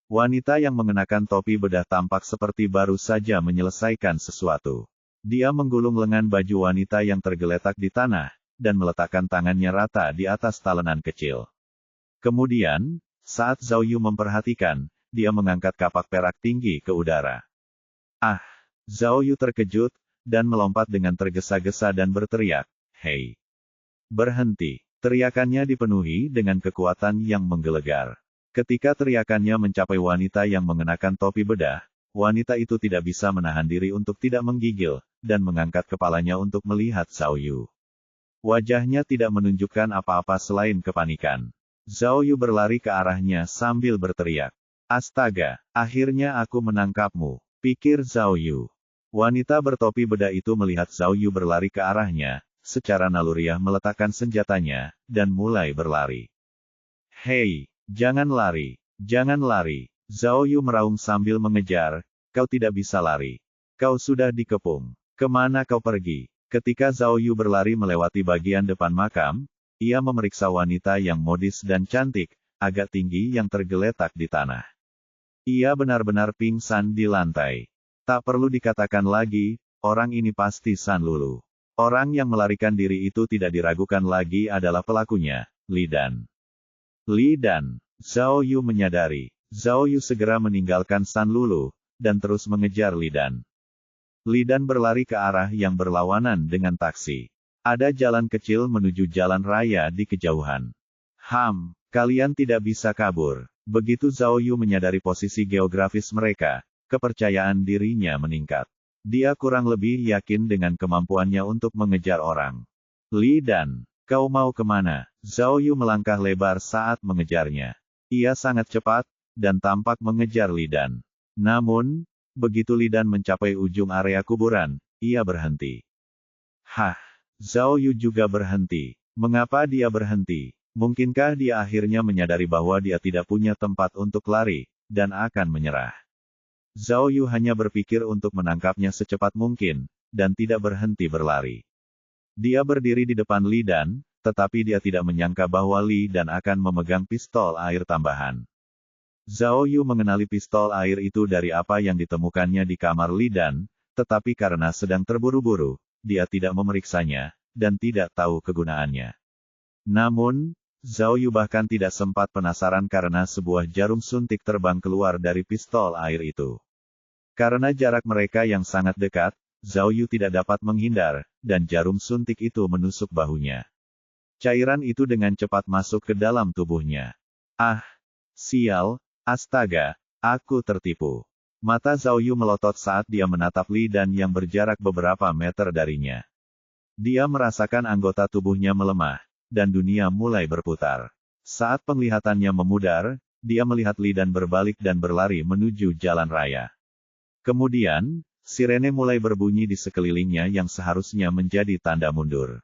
Speaker 1: Wanita yang mengenakan topi bedah tampak seperti baru saja menyelesaikan sesuatu. Dia menggulung lengan baju wanita yang tergeletak di tanah, dan meletakkan tangannya rata di atas talenan kecil. Kemudian, saat Zhao Yu memperhatikan, dia mengangkat kapak perak tinggi ke udara. Ah! Zhao Yu terkejut, dan melompat dengan tergesa-gesa dan berteriak, "Hei! Berhenti!" Teriakannya dipenuhi dengan kekuatan yang menggelegar. Ketika teriakannya mencapai wanita yang mengenakan topi bedah, wanita itu tidak bisa menahan diri untuk tidak menggigil, dan mengangkat kepalanya untuk melihat Zhao Yu. Wajahnya tidak menunjukkan apa-apa selain kepanikan. Zhao Yu berlari ke arahnya sambil berteriak. Astaga, akhirnya aku menangkapmu, pikir Zhao Yu. Wanita bertopi beda itu melihat Zhao Yu berlari ke arahnya, secara naluriah meletakkan senjatanya, dan mulai berlari. Hei, jangan lari, jangan lari. Zhao Yu meraung sambil mengejar, kau tidak bisa lari. Kau sudah dikepung. Kemana kau pergi? Ketika Zhao Yu berlari melewati bagian depan makam, ia memeriksa wanita yang modis dan cantik, agak tinggi yang tergeletak di tanah. Ia benar-benar pingsan di lantai. Tak perlu dikatakan lagi, orang ini pasti San Lulu. Orang yang melarikan diri itu tidak diragukan lagi adalah pelakunya, Li Dan. Li Dan. Zhao Yu menyadari. Zhao Yu segera meninggalkan San Lulu, dan terus mengejar Li Dan. Li Dan berlari ke arah yang berlawanan dengan taksi. Ada jalan kecil menuju jalan raya di kejauhan. Kalian tidak bisa kabur. Begitu Zhao Yu menyadari posisi geografis mereka, kepercayaan dirinya meningkat. Dia kurang lebih yakin dengan kemampuannya untuk mengejar orang. Li Dan, kau mau kemana? Zhao Yu melangkah lebar saat mengejarnya. Ia sangat cepat, dan tampak mengejar Li Dan. Namun, begitu Li Dan mencapai ujung area kuburan, ia berhenti. Zhao Yu juga berhenti. Mengapa dia berhenti? Mungkinkah dia akhirnya menyadari bahwa dia tidak punya tempat untuk lari, dan akan menyerah? Zhao Yu hanya berpikir untuk menangkapnya secepat mungkin, dan tidak berhenti berlari. Dia berdiri di depan Li Dan, tetapi dia tidak menyangka bahwa Li Dan akan memegang pistol air tambahan. Zhao Yu mengenali pistol air itu dari apa yang ditemukannya di kamar Li Dan, tetapi karena sedang terburu-buru, dia tidak memeriksanya, dan tidak tahu kegunaannya. Namun, Zhao Yu bahkan tidak sempat penasaran karena sebuah jarum suntik terbang keluar dari pistol air itu. Karena jarak mereka yang sangat dekat, Zhao Yu tidak dapat menghindar, dan jarum suntik itu menusuk bahunya. Cairan itu dengan cepat masuk ke dalam tubuhnya. Sial, astaga, aku tertipu. Mata Zhao Yu melotot saat dia menatap Li Dan yang berjarak beberapa meter darinya. Dia merasakan anggota tubuhnya melemah, dan dunia mulai berputar. Saat penglihatannya memudar, dia melihat Li Dan berbalik dan berlari menuju jalan raya. Kemudian, sirene mulai berbunyi di sekelilingnya yang seharusnya menjadi tanda mundur.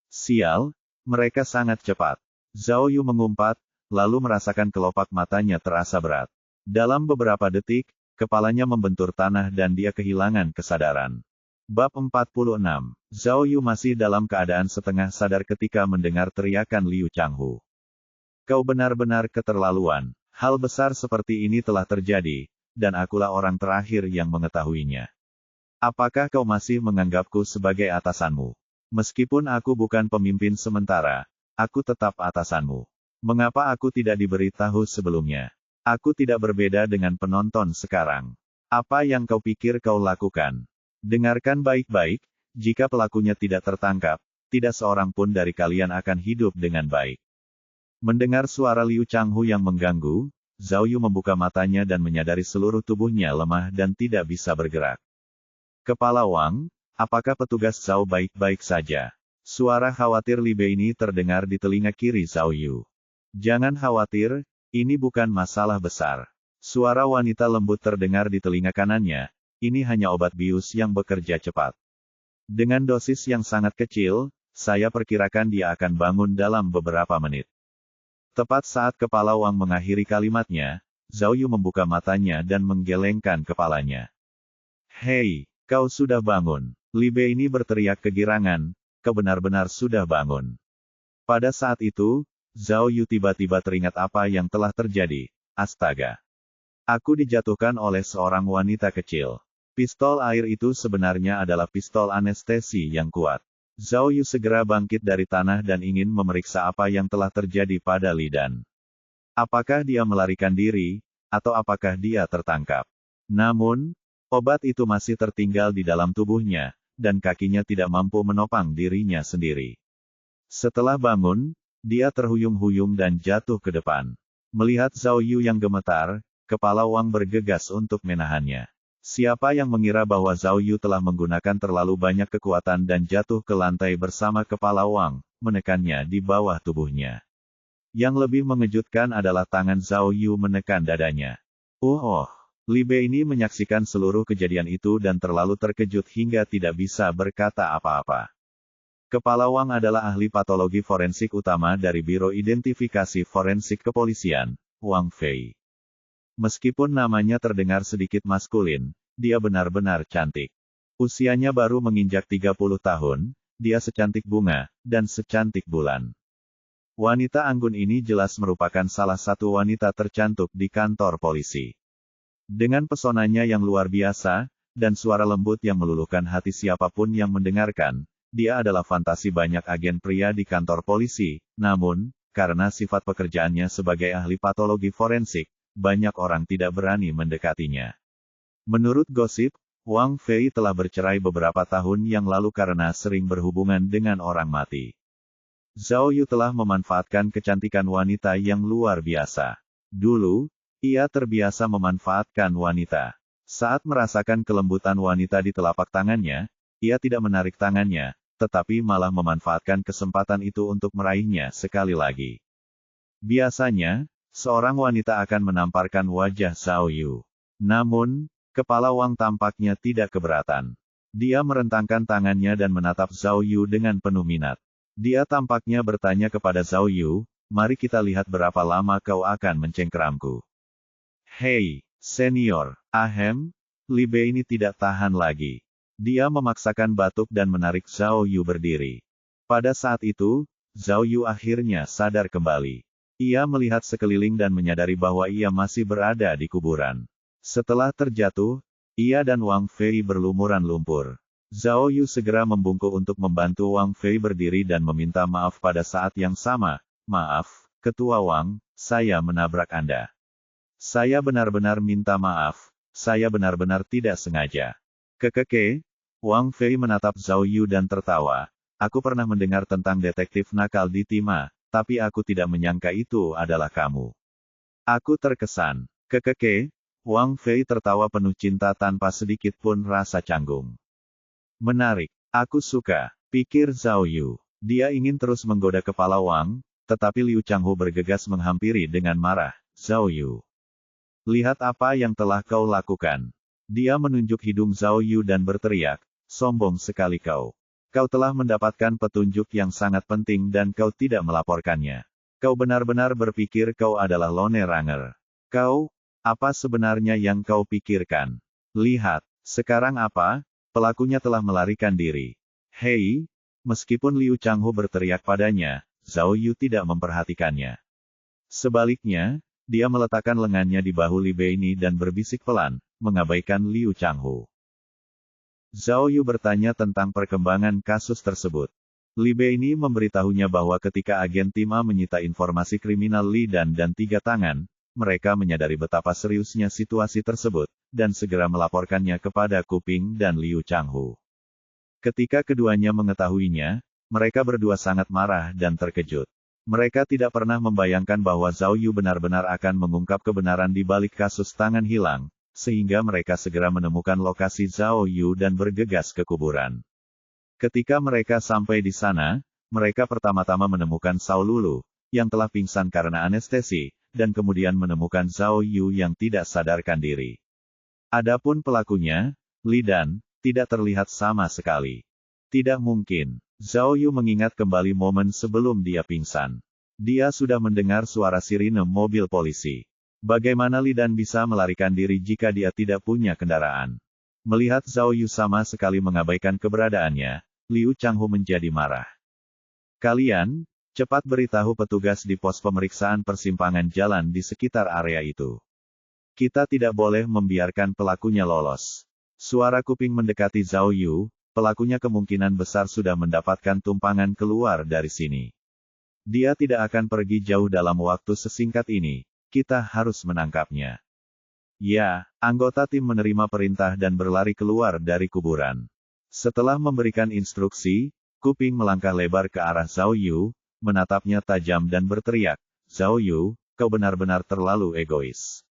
Speaker 1: Sial, mereka sangat cepat. Zhao Yu mengumpat, lalu merasakan kelopak matanya terasa berat. Dalam beberapa detik, kepalanya membentur tanah dan dia kehilangan kesadaran. Bab 46. Zhao Yu masih dalam keadaan setengah sadar ketika mendengar teriakan Liu Changhu. Kau benar-benar keterlaluan. Hal besar seperti ini telah terjadi, dan akulah orang terakhir yang mengetahuinya. Apakah kau masih menganggapku sebagai atasanmu? Meskipun aku bukan pemimpin sementara, aku tetap atasanmu. Mengapa aku tidak diberitahu sebelumnya? Aku tidak berbeda dengan penonton sekarang. Apa yang kau pikir kau lakukan? Dengarkan baik-baik, jika pelakunya tidak tertangkap, tidak seorang pun dari kalian akan hidup dengan baik. Mendengar suara Liu Changhu yang mengganggu, Zhao Yu membuka matanya dan menyadari seluruh tubuhnya lemah dan tidak bisa bergerak. Kepala Wang, apakah petugas Zhao baik-baik saja? Suara khawatir Li Bei ini terdengar di telinga kiri Zhao Yu. Jangan khawatir, ini bukan masalah besar. Suara wanita lembut terdengar di telinga kanannya, ini hanya obat bius yang bekerja cepat. Dengan dosis yang sangat kecil, saya perkirakan dia akan bangun dalam beberapa menit. Tepat saat kepala Wang mengakhiri kalimatnya, Zhao Yu membuka matanya dan menggelengkan kepalanya. Hei, kau sudah bangun. Li Bei ini berteriak kegirangan, kau benar-benar sudah bangun. Pada saat itu, Zhao Yu tiba-tiba teringat apa yang telah terjadi. Astaga. Aku dijatuhkan oleh seorang wanita kecil. Pistol air itu sebenarnya adalah pistol anestesi yang kuat. Zhao Yu segera bangkit dari tanah dan ingin memeriksa apa yang telah terjadi pada Li Dan. Apakah dia melarikan diri, atau apakah dia tertangkap? Namun, obat itu masih tertinggal di dalam tubuhnya, dan kakinya tidak mampu menopang dirinya sendiri. Setelah bangun, dia terhuyung-huyung dan jatuh ke depan. Melihat Zhao Yu yang gemetar, kepala Wang bergegas untuk menahannya. Siapa yang mengira bahwa Zhao Yu telah menggunakan terlalu banyak kekuatan dan jatuh ke lantai bersama kepala Wang, menekannya di bawah tubuhnya. Yang lebih mengejutkan adalah tangan Zhao Yu menekan dadanya. Li Bei ini menyaksikan seluruh kejadian itu dan terlalu terkejut hingga tidak bisa berkata apa-apa. Kepala Wang adalah ahli patologi forensik utama dari Biro Identifikasi Forensik Kepolisian, Wang Fei. Meskipun namanya terdengar sedikit maskulin, dia benar-benar cantik. Usianya baru menginjak 30 tahun, dia secantik bunga, dan secantik bulan. Wanita anggun ini jelas merupakan salah satu wanita tercantik di kantor polisi. Dengan pesonanya yang luar biasa, dan suara lembut yang meluluhkan hati siapapun yang mendengarkan, dia adalah fantasi banyak agen pria di kantor polisi, namun, karena sifat pekerjaannya sebagai ahli patologi forensik, banyak orang tidak berani mendekatinya. Menurut gosip, Wang Fei telah bercerai beberapa tahun yang lalu karena sering berhubungan dengan orang mati. Zhao Yu telah memanfaatkan kecantikan wanita yang luar biasa. Dulu, ia terbiasa memanfaatkan wanita. Saat merasakan kelembutan wanita di telapak tangannya, ia tidak menarik tangannya, tetapi malah memanfaatkan kesempatan itu untuk meraihnya sekali lagi. Biasanya, seorang wanita akan menamparkan wajah Zhao Yu. Namun, kepala Wang tampaknya tidak keberatan. Dia merentangkan tangannya dan menatap Zhao Yu dengan penuh minat. Dia tampaknya bertanya kepada Zhao Yu, mari kita lihat berapa lama kau akan mencengkeramku. Hei, senior, Li Bei ini tidak tahan lagi. Dia memaksakan batuk dan menarik Zhao Yu berdiri. Pada saat itu, Zhao Yu akhirnya sadar kembali. Ia melihat sekeliling dan menyadari bahwa ia masih berada di kuburan. Setelah terjatuh, ia dan Wang Fei berlumuran lumpur. Zhao Yu segera membungkuk untuk membantu Wang Fei berdiri dan meminta maaf pada saat yang sama. Maaf, Ketua Wang, saya menabrak Anda. Saya benar-benar minta maaf, saya benar-benar tidak sengaja. Wang Fei menatap Zhao Yu dan tertawa. Aku pernah mendengar tentang detektif nakal di Tima, tapi aku tidak menyangka itu adalah kamu. Aku terkesan. Wang Fei tertawa penuh cinta tanpa sedikit pun rasa canggung. Menarik, aku suka, pikir Zhao Yu. Dia ingin terus menggoda kepala Wang, tetapi Liu Changhu bergegas menghampiri dengan marah. Zhao Yu, lihat apa yang telah kau lakukan. Dia menunjuk hidung Zhao Yu dan berteriak, sombong sekali kau. Kau telah mendapatkan petunjuk yang sangat penting dan kau tidak melaporkannya. Kau benar-benar berpikir kau adalah Lone Ranger. Apa sebenarnya yang kau pikirkan? Lihat, sekarang apa? Pelakunya telah melarikan diri. Hei, meskipun Liu Changhu berteriak padanya, Zhao Yu tidak memperhatikannya. Sebaliknya, dia meletakkan lengannya di bahu Li Bei ini dan berbisik pelan, mengabaikan Liu Changhu. Zhao Yu bertanya tentang perkembangan kasus tersebut. Li Bei ini memberitahunya bahwa ketika agen Tima menyita informasi kriminal Li dan 3 tangan, mereka menyadari betapa seriusnya situasi tersebut, dan segera melaporkannya kepada Kuping dan Liu Changhu. Ketika keduanya mengetahuinya, mereka berdua sangat marah dan terkejut. Mereka tidak pernah membayangkan bahwa Zhao Yu benar-benar akan mengungkap kebenaran di balik kasus tangan hilang, sehingga mereka segera menemukan lokasi Zhao Yu dan bergegas ke kuburan. Ketika mereka sampai di sana, mereka pertama-tama menemukan Zhao Lulu, yang telah pingsan karena anestesi, dan kemudian menemukan Zhao Yu yang tidak sadarkan diri. Adapun pelakunya, Li Dan, tidak terlihat sama sekali. Tidak mungkin. Zhao Yu mengingat kembali momen sebelum dia pingsan. Dia sudah mendengar suara sirine mobil polisi. Bagaimana Li Dan bisa melarikan diri jika dia tidak punya kendaraan? Melihat Zhao Yu sama sekali mengabaikan keberadaannya, Liu Changhu menjadi marah. Kalian, cepat beritahu petugas di pos pemeriksaan persimpangan jalan di sekitar area itu. Kita tidak boleh membiarkan pelakunya lolos. Suara Kuping mendekati Zhao Yu, pelakunya kemungkinan besar sudah mendapatkan tumpangan keluar dari sini. Dia tidak akan pergi jauh dalam waktu sesingkat ini, kita harus menangkapnya. Ya, anggota tim menerima perintah dan berlari keluar dari kuburan. Setelah memberikan instruksi, Kuping melangkah lebar ke arah Zhao Yu, menatapnya tajam dan berteriak, Zhao Yu, kau benar-benar terlalu egois.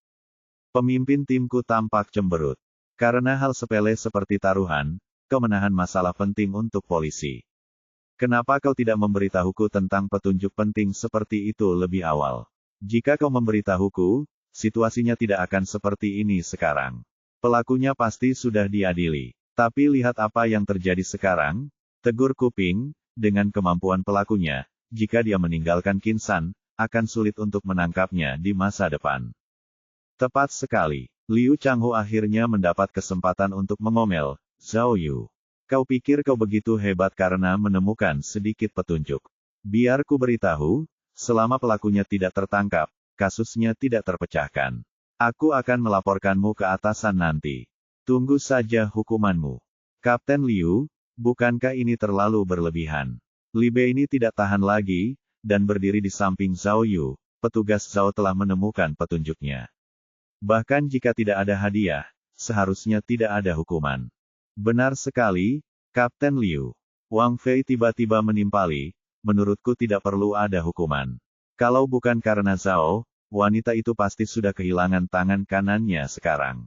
Speaker 1: Pemimpin timku tampak cemberut. Karena hal sepele seperti taruhan, kau menahan masalah penting untuk polisi. Kenapa kau tidak memberitahuku tentang petunjuk penting seperti itu lebih awal? Jika kau memberitahuku, situasinya tidak akan seperti ini sekarang. Pelakunya pasti sudah diadili. Tapi lihat apa yang terjadi sekarang, tegur Kuping, dengan kemampuan pelakunya, jika dia meninggalkan Kinsan, akan sulit untuk menangkapnya di masa depan. Tepat sekali. Liu Changhu akhirnya mendapat kesempatan untuk mengomel, Zhao Yu. Kau pikir kau begitu hebat karena menemukan sedikit petunjuk. Biar ku beritahu, selama pelakunya tidak tertangkap, kasusnya tidak terpecahkan. Aku akan melaporkanmu ke atasan nanti. Tunggu saja hukumanmu. Kapten Liu, bukankah ini terlalu berlebihan? Li Bei ini tidak tahan lagi, dan berdiri di samping Zhao Yu. Petugas Zhao telah menemukan petunjuknya. Bahkan jika tidak ada hadiah, seharusnya tidak ada hukuman. Benar sekali, Kapten Liu. Wang Fei tiba-tiba menimpali, menurutku tidak perlu ada hukuman. Kalau bukan karena Zhao, wanita itu pasti sudah kehilangan tangan kanannya sekarang.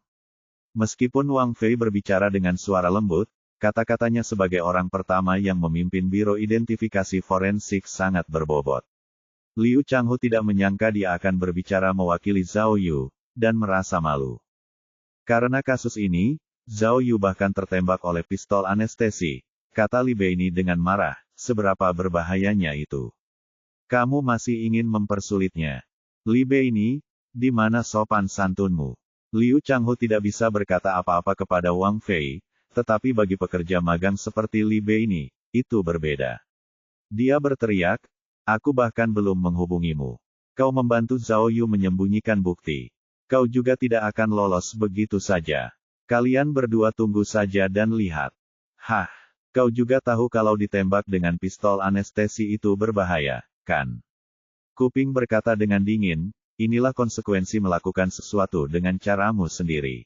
Speaker 1: Meskipun Wang Fei berbicara dengan suara lembut, kata-katanya sebagai orang pertama yang memimpin Biro Identifikasi Forensik sangat berbobot. Liu Changhu tidak menyangka dia akan berbicara mewakili Zhao Yu, dan merasa malu. Karena kasus ini, Zhao Yu bahkan tertembak oleh pistol anestesi, kata Li Bei ini dengan marah, seberapa berbahayanya itu. Kamu masih ingin mempersulitnya. Li Bei ini, di mana sopan santunmu? Liu Changhu tidak bisa berkata apa-apa kepada Wang Fei, tetapi bagi pekerja magang seperti Li Bei ini, itu berbeda. Dia berteriak, aku bahkan belum menghubungimu. Kau membantu Zhao Yu menyembunyikan bukti. Kau juga tidak akan lolos begitu saja. Kalian berdua tunggu saja dan lihat. Hah, kau juga tahu kalau ditembak dengan pistol anestesi itu berbahaya, kan? Kuping berkata dengan dingin, inilah konsekuensi melakukan sesuatu dengan caramu sendiri.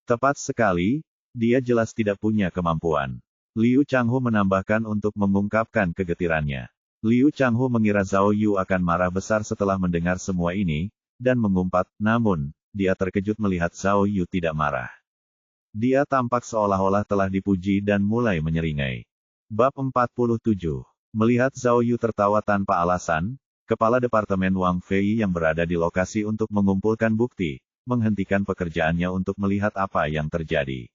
Speaker 1: Tepat sekali, dia jelas tidak punya kemampuan. Liu Changhu menambahkan untuk mengungkapkan kegetirannya. Liu Changhu mengira Zhao Yu akan marah besar setelah mendengar semua ini, dan mengumpat, namun, dia terkejut melihat Zhao Yu tidak marah. Dia tampak seolah-olah telah dipuji dan mulai menyeringai. Bab 47. Melihat Zhao Yu tertawa tanpa alasan, Kepala Departemen Wang Fei yang berada di lokasi untuk mengumpulkan bukti, menghentikan pekerjaannya untuk melihat apa yang terjadi.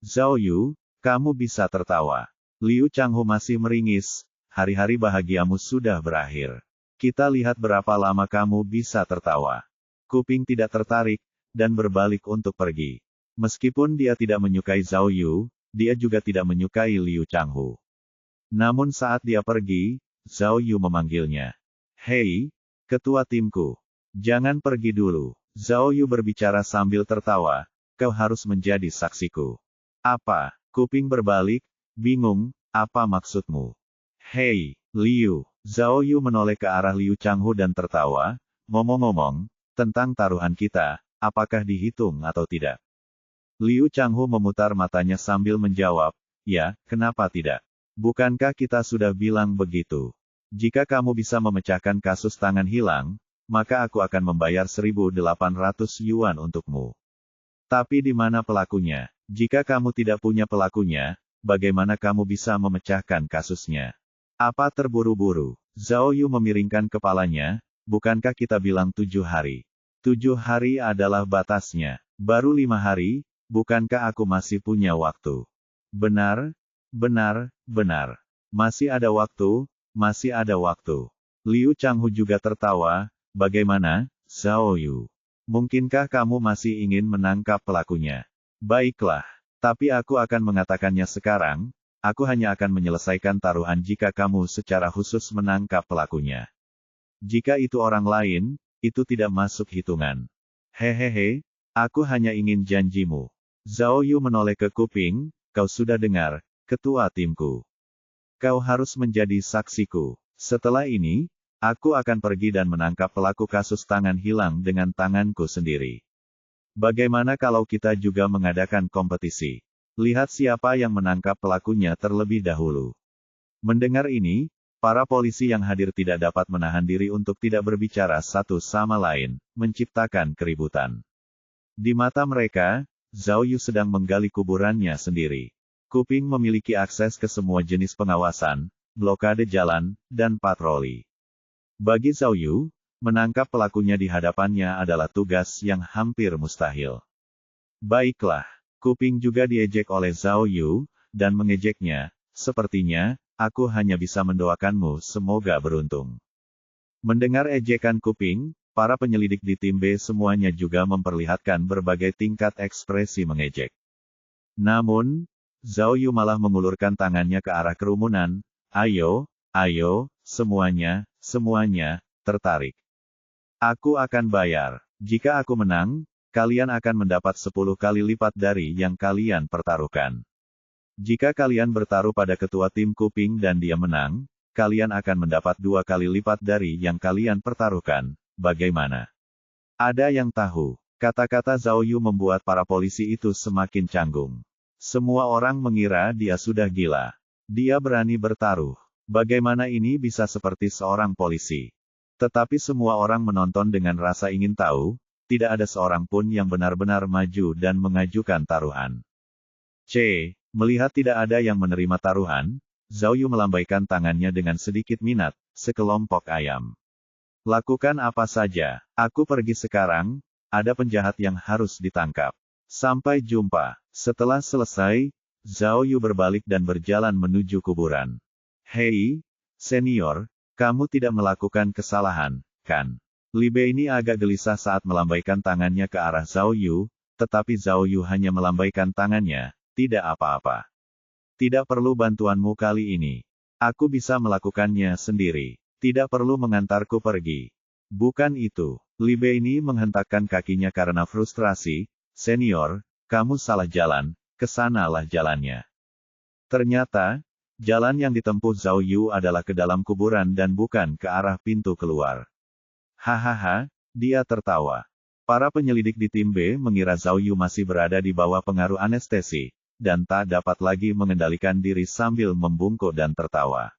Speaker 1: Zhao Yu, kamu bisa tertawa. Liu Changhu masih meringis, hari-hari bahagiamu sudah berakhir. Kita lihat berapa lama kamu bisa tertawa. Kuping tidak tertarik, dan berbalik untuk pergi. Meskipun dia tidak menyukai Zhao Yu, dia juga tidak menyukai Liu Changhu. Namun saat dia pergi, Zhao Yu memanggilnya. Hei, ketua timku. Jangan pergi dulu. Zhao Yu berbicara sambil tertawa, kau harus menjadi saksiku. Apa? Kuping berbalik, bingung, apa maksudmu? Hei, Liu. Zhao Yu menoleh ke arah Liu Changhu dan tertawa, ngomong-ngomong, tentang taruhan kita, apakah dihitung atau tidak? Liu Changhu memutar matanya sambil menjawab, ya, kenapa tidak? Bukankah kita sudah bilang begitu? Jika kamu bisa memecahkan kasus tangan hilang, maka aku akan membayar 1.800 yuan untukmu. Tapi di mana pelakunya? Jika kamu tidak punya pelakunya, bagaimana kamu bisa memecahkan kasusnya? Apa terburu-buru? Zhao Yu memiringkan kepalanya, bukankah kita bilang 7 hari? 7 hari adalah batasnya. Baru 5 hari, bukankah aku masih punya waktu? Benar, benar, benar. Masih ada waktu, masih ada waktu. Liu Changhu juga tertawa, bagaimana, Zhao Yu? Mungkinkah kamu masih ingin menangkap pelakunya? Baiklah, tapi aku akan mengatakannya sekarang, aku hanya akan menyelesaikan taruhan jika kamu secara khusus menangkap pelakunya. Jika itu orang lain, itu tidak masuk hitungan. Hehehe, aku hanya ingin janjimu. Zhao Yu menoleh ke kuping, kau sudah dengar, ketua timku. Kau harus menjadi saksiku. Setelah ini, aku akan pergi dan menangkap pelaku kasus tangan hilang dengan tanganku sendiri. Bagaimana kalau kita juga mengadakan kompetisi? Lihat siapa yang menangkap pelakunya terlebih dahulu. Mendengar ini, para polisi yang hadir tidak dapat menahan diri untuk tidak berbicara satu sama lain, menciptakan keributan. Di mata mereka, Zhao Yu sedang menggali kuburannya sendiri. Kuping memiliki akses ke semua jenis pengawasan, blokade jalan, dan patroli. Bagi Zhao Yu, menangkap pelakunya di hadapannya adalah tugas yang hampir mustahil. Baiklah, Kuping juga diejek oleh Zhao Yu, dan mengejeknya, sepertinya, aku hanya bisa mendoakanmu semoga beruntung. Mendengar ejekan Kuping, para penyelidik di tim B semuanya juga memperlihatkan berbagai tingkat ekspresi mengejek. Namun, Zhao Yu malah mengulurkan tangannya ke arah kerumunan, ayo, semuanya, tertarik. Aku akan bayar. Jika aku menang, kalian akan mendapat 10 kali lipat dari yang kalian pertaruhkan. Jika kalian bertaruh pada ketua tim Kuping dan dia menang, kalian akan mendapat 2 kali lipat dari yang kalian pertaruhkan. Bagaimana? Ada yang tahu? Kata-kata Zhao Yu membuat para polisi itu semakin canggung. Semua orang mengira dia sudah gila. Dia berani bertaruh. Bagaimana ini bisa seperti seorang polisi? Tetapi semua orang menonton dengan rasa ingin tahu, tidak ada seorang pun yang benar-benar maju dan mengajukan taruhan. Melihat tidak ada yang menerima taruhan, Zhao Yu melambaikan tangannya dengan sedikit minat, sekelompok ayam. Lakukan apa saja, aku pergi sekarang, ada penjahat yang harus ditangkap. Sampai jumpa. Setelah selesai, Zhao Yu berbalik dan berjalan menuju kuburan. Hei, senior, kamu tidak melakukan kesalahan, kan? Li Bei ini agak gelisah saat melambaikan tangannya ke arah Zhao Yu, tetapi Zhao Yu hanya melambaikan tangannya, tidak apa-apa. Tidak perlu bantuanmu kali ini. Aku bisa melakukannya sendiri. Tidak perlu mengantarku pergi. Bukan itu. Li Bei ini menghentakkan kakinya karena frustrasi. Senior, kamu salah jalan, kesanalah jalannya. Ternyata, jalan yang ditempuh Zhao Yu adalah ke dalam kuburan dan bukan ke arah pintu keluar. Hahaha, dia tertawa. Para penyelidik di tim B mengira Zhao Yu masih berada di bawah pengaruh anestesi, dan tak dapat lagi mengendalikan diri sambil membungkuk dan tertawa.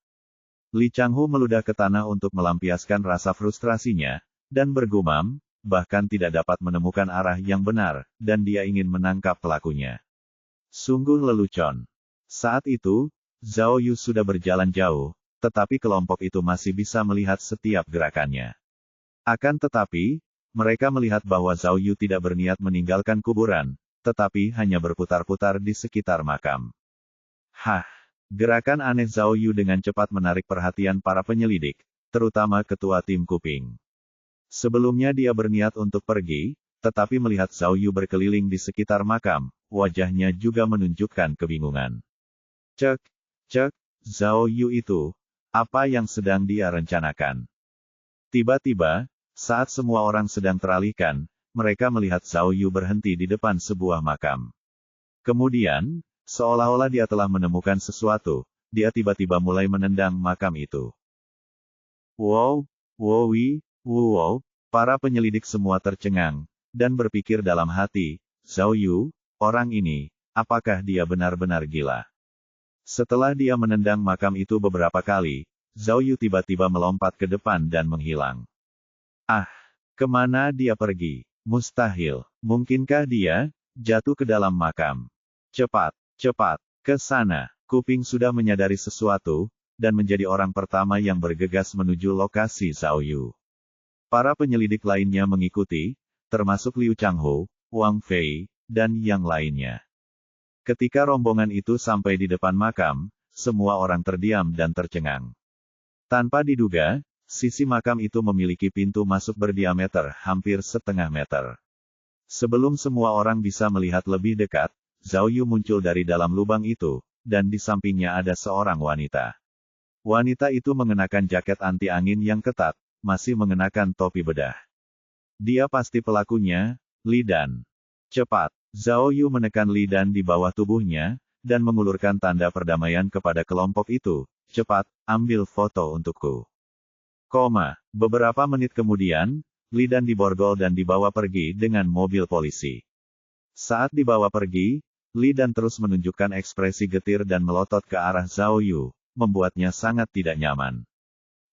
Speaker 1: Li Changhu meludah ke tanah untuk melampiaskan rasa frustrasinya, dan bergumam, bahkan tidak dapat menemukan arah yang benar, dan dia ingin menangkap pelakunya. Sungguh lelucon. Saat itu, Zhao Yu sudah berjalan jauh, tetapi kelompok itu masih bisa melihat setiap gerakannya. Akan tetapi, mereka melihat bahwa Zhao Yu tidak berniat meninggalkan kuburan, tetapi hanya berputar-putar di sekitar makam. Gerakan aneh Zhao Yu dengan cepat menarik perhatian para penyelidik, terutama ketua tim Kuping. Sebelumnya dia berniat untuk pergi, tetapi melihat Zhao Yu berkeliling di sekitar makam, wajahnya juga menunjukkan kebingungan. Zhao Yu itu, apa yang sedang dia rencanakan? Tiba-tiba, saat semua orang sedang teralihkan, mereka melihat Zhao Yu berhenti di depan sebuah makam. Kemudian, seolah-olah dia telah menemukan sesuatu, dia tiba-tiba mulai menendang makam itu. Wow, para penyelidik semua tercengang, dan berpikir dalam hati, Zhao Yu, orang ini, apakah dia benar-benar gila? Setelah dia menendang makam itu beberapa kali, Zhao Yu tiba-tiba melompat ke depan dan menghilang. Kemana dia pergi? Mustahil. Mungkinkah dia jatuh ke dalam makam? Cepat, ke sana. Kuping sudah menyadari sesuatu, dan menjadi orang pertama yang bergegas menuju lokasi Zhao Yu. Para penyelidik lainnya mengikuti, termasuk Liu Changhu, Wang Fei, dan yang lainnya. Ketika rombongan itu sampai di depan makam, semua orang terdiam dan tercengang. Tanpa diduga, sisi makam itu memiliki pintu masuk berdiameter hampir setengah meter. Sebelum semua orang bisa melihat lebih dekat, Zhao Yu muncul dari dalam lubang itu, dan di sampingnya ada seorang wanita. Wanita itu mengenakan jaket anti angin yang ketat, masih mengenakan topi bedah. Dia pasti pelakunya, Li Dan. Cepat, Zhao Yu menekan Li Dan di bawah tubuhnya, dan mengulurkan tanda perdamaian kepada kelompok itu. Cepat, ambil foto untukku. Beberapa menit kemudian, Li Dan diborgol dan dibawa pergi dengan mobil polisi. Saat dibawa pergi, Li Dan terus menunjukkan ekspresi getir dan melotot ke arah Zhao Yu, membuatnya sangat tidak nyaman.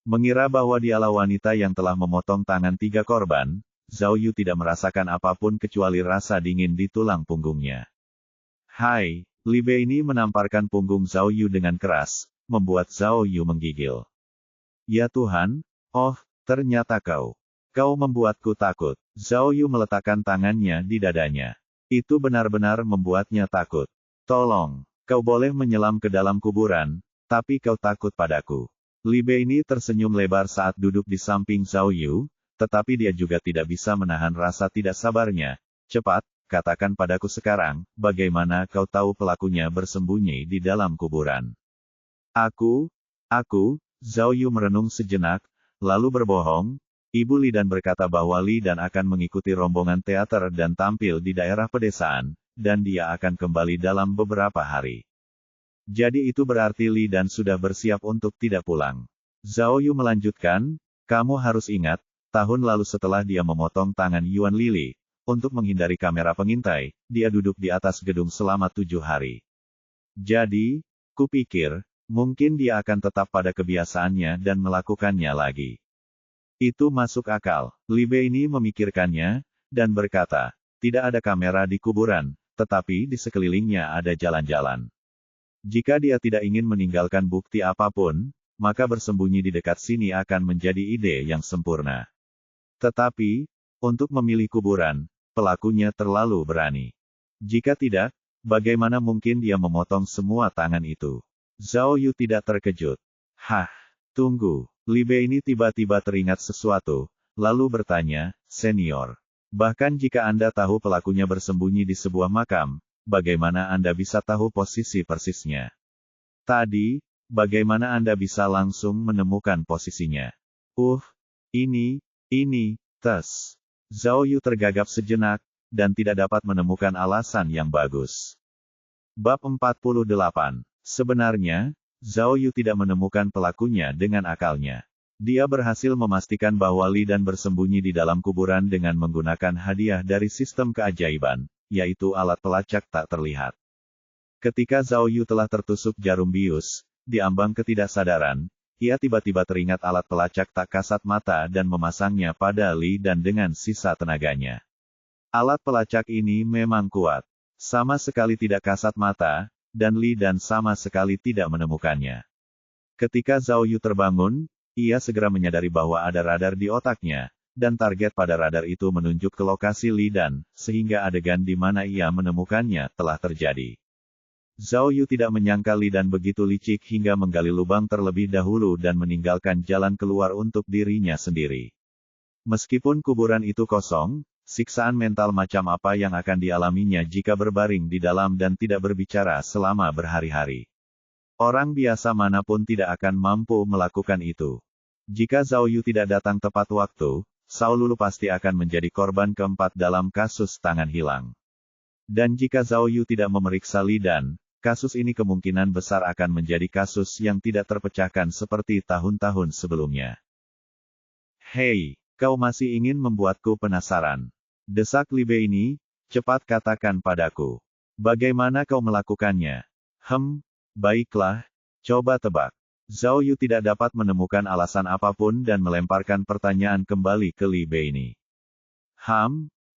Speaker 1: Mengira bahwa dialah wanita yang telah memotong tangan 3 korban, Zhao Yu tidak merasakan apapun kecuali rasa dingin di tulang punggungnya. Li Bei ini menamparkan punggung Zhao Yu dengan keras, membuat Zhao Yu menggigil. Ya Tuhan, oh, ternyata kau membuatku takut. Zhao Yu meletakkan tangannya di dadanya. Itu benar-benar membuatnya takut. Tolong, kau boleh menyelam ke dalam kuburan, tapi kau takut padaku. Li Bei ini tersenyum lebar saat duduk di samping Zhao Yu, tetapi dia juga tidak bisa menahan rasa tidak sabarnya. Cepat, katakan padaku sekarang, bagaimana kau tahu pelakunya bersembunyi di dalam kuburan? Aku, Zhao Yu merenung sejenak, lalu berbohong. Ibu Li Dan berkata bahwa Li Dan akan mengikuti rombongan teater dan tampil di daerah pedesaan, dan dia akan kembali dalam beberapa hari. Jadi itu berarti Li Dan sudah bersiap untuk tidak pulang. Zhao Yu melanjutkan, kamu harus ingat, tahun lalu setelah dia memotong tangan Yuan Lili, untuk menghindari kamera pengintai, dia duduk di atas gedung selama 7 hari. Jadi, kupikir, mungkin dia akan tetap pada kebiasaannya dan melakukannya lagi. Itu masuk akal. Li Bei ini memikirkannya, dan berkata, tidak ada kamera di kuburan, tetapi di sekelilingnya ada jalan-jalan. Jika dia tidak ingin meninggalkan bukti apapun, maka bersembunyi di dekat sini akan menjadi ide yang sempurna. Tetapi, untuk memilih kuburan, pelakunya terlalu berani. Jika tidak, bagaimana mungkin dia memotong semua tangan itu? Zhao Yu tidak terkejut. Hah, tunggu. Li Bei ini tiba-tiba teringat sesuatu, lalu bertanya, senior. Bahkan jika Anda tahu pelakunya bersembunyi di sebuah makam, bagaimana Anda bisa tahu posisi persisnya? Tadi, bagaimana Anda bisa langsung menemukan posisinya? Ini, tes. Zhao Yu tergagap sejenak, dan tidak dapat menemukan alasan yang bagus. Bab 48. Sebenarnya, Zhao Yu tidak menemukan pelakunya dengan akalnya. Dia berhasil memastikan bahwa Li Dan bersembunyi di dalam kuburan dengan menggunakan hadiah dari sistem keajaiban, yaitu alat pelacak tak terlihat. Ketika Zhao Yu telah tertusuk jarum bius, di ambang ketidaksadaran, ia tiba-tiba teringat alat pelacak tak kasat mata dan memasangnya pada Li Dan dengan sisa tenaganya. Alat pelacak ini memang kuat. Sama sekali tidak kasat mata, dan Li Dan sama sekali tidak menemukannya. Ketika Zhao Yu terbangun, ia segera menyadari bahwa ada radar di otaknya, dan target pada radar itu menunjuk ke lokasi Li Dan, sehingga adegan di mana ia menemukannya telah terjadi. Zhao Yu tidak menyangka Li Dan begitu licik hingga menggali lubang terlebih dahulu dan meninggalkan jalan keluar untuk dirinya sendiri. Meskipun kuburan itu kosong, siksaan mental macam apa yang akan dialaminya jika berbaring di dalam dan tidak berbicara selama berhari-hari. Orang biasa manapun tidak akan mampu melakukan itu. Jika Zhao Yu tidak datang tepat waktu, Sao Lulu pasti akan menjadi korban keempat dalam kasus tangan hilang. Dan jika Zhao Yu tidak memeriksa Li Dan, kasus ini kemungkinan besar akan menjadi kasus yang tidak terpecahkan seperti tahun-tahun sebelumnya. Hei, kau masih ingin membuatku penasaran? Desak Li Bei ini, cepat katakan padaku. Bagaimana kau melakukannya? Baiklah, coba tebak. Zhao Yu tidak dapat menemukan alasan apapun dan melemparkan pertanyaan kembali ke Li Bei ini.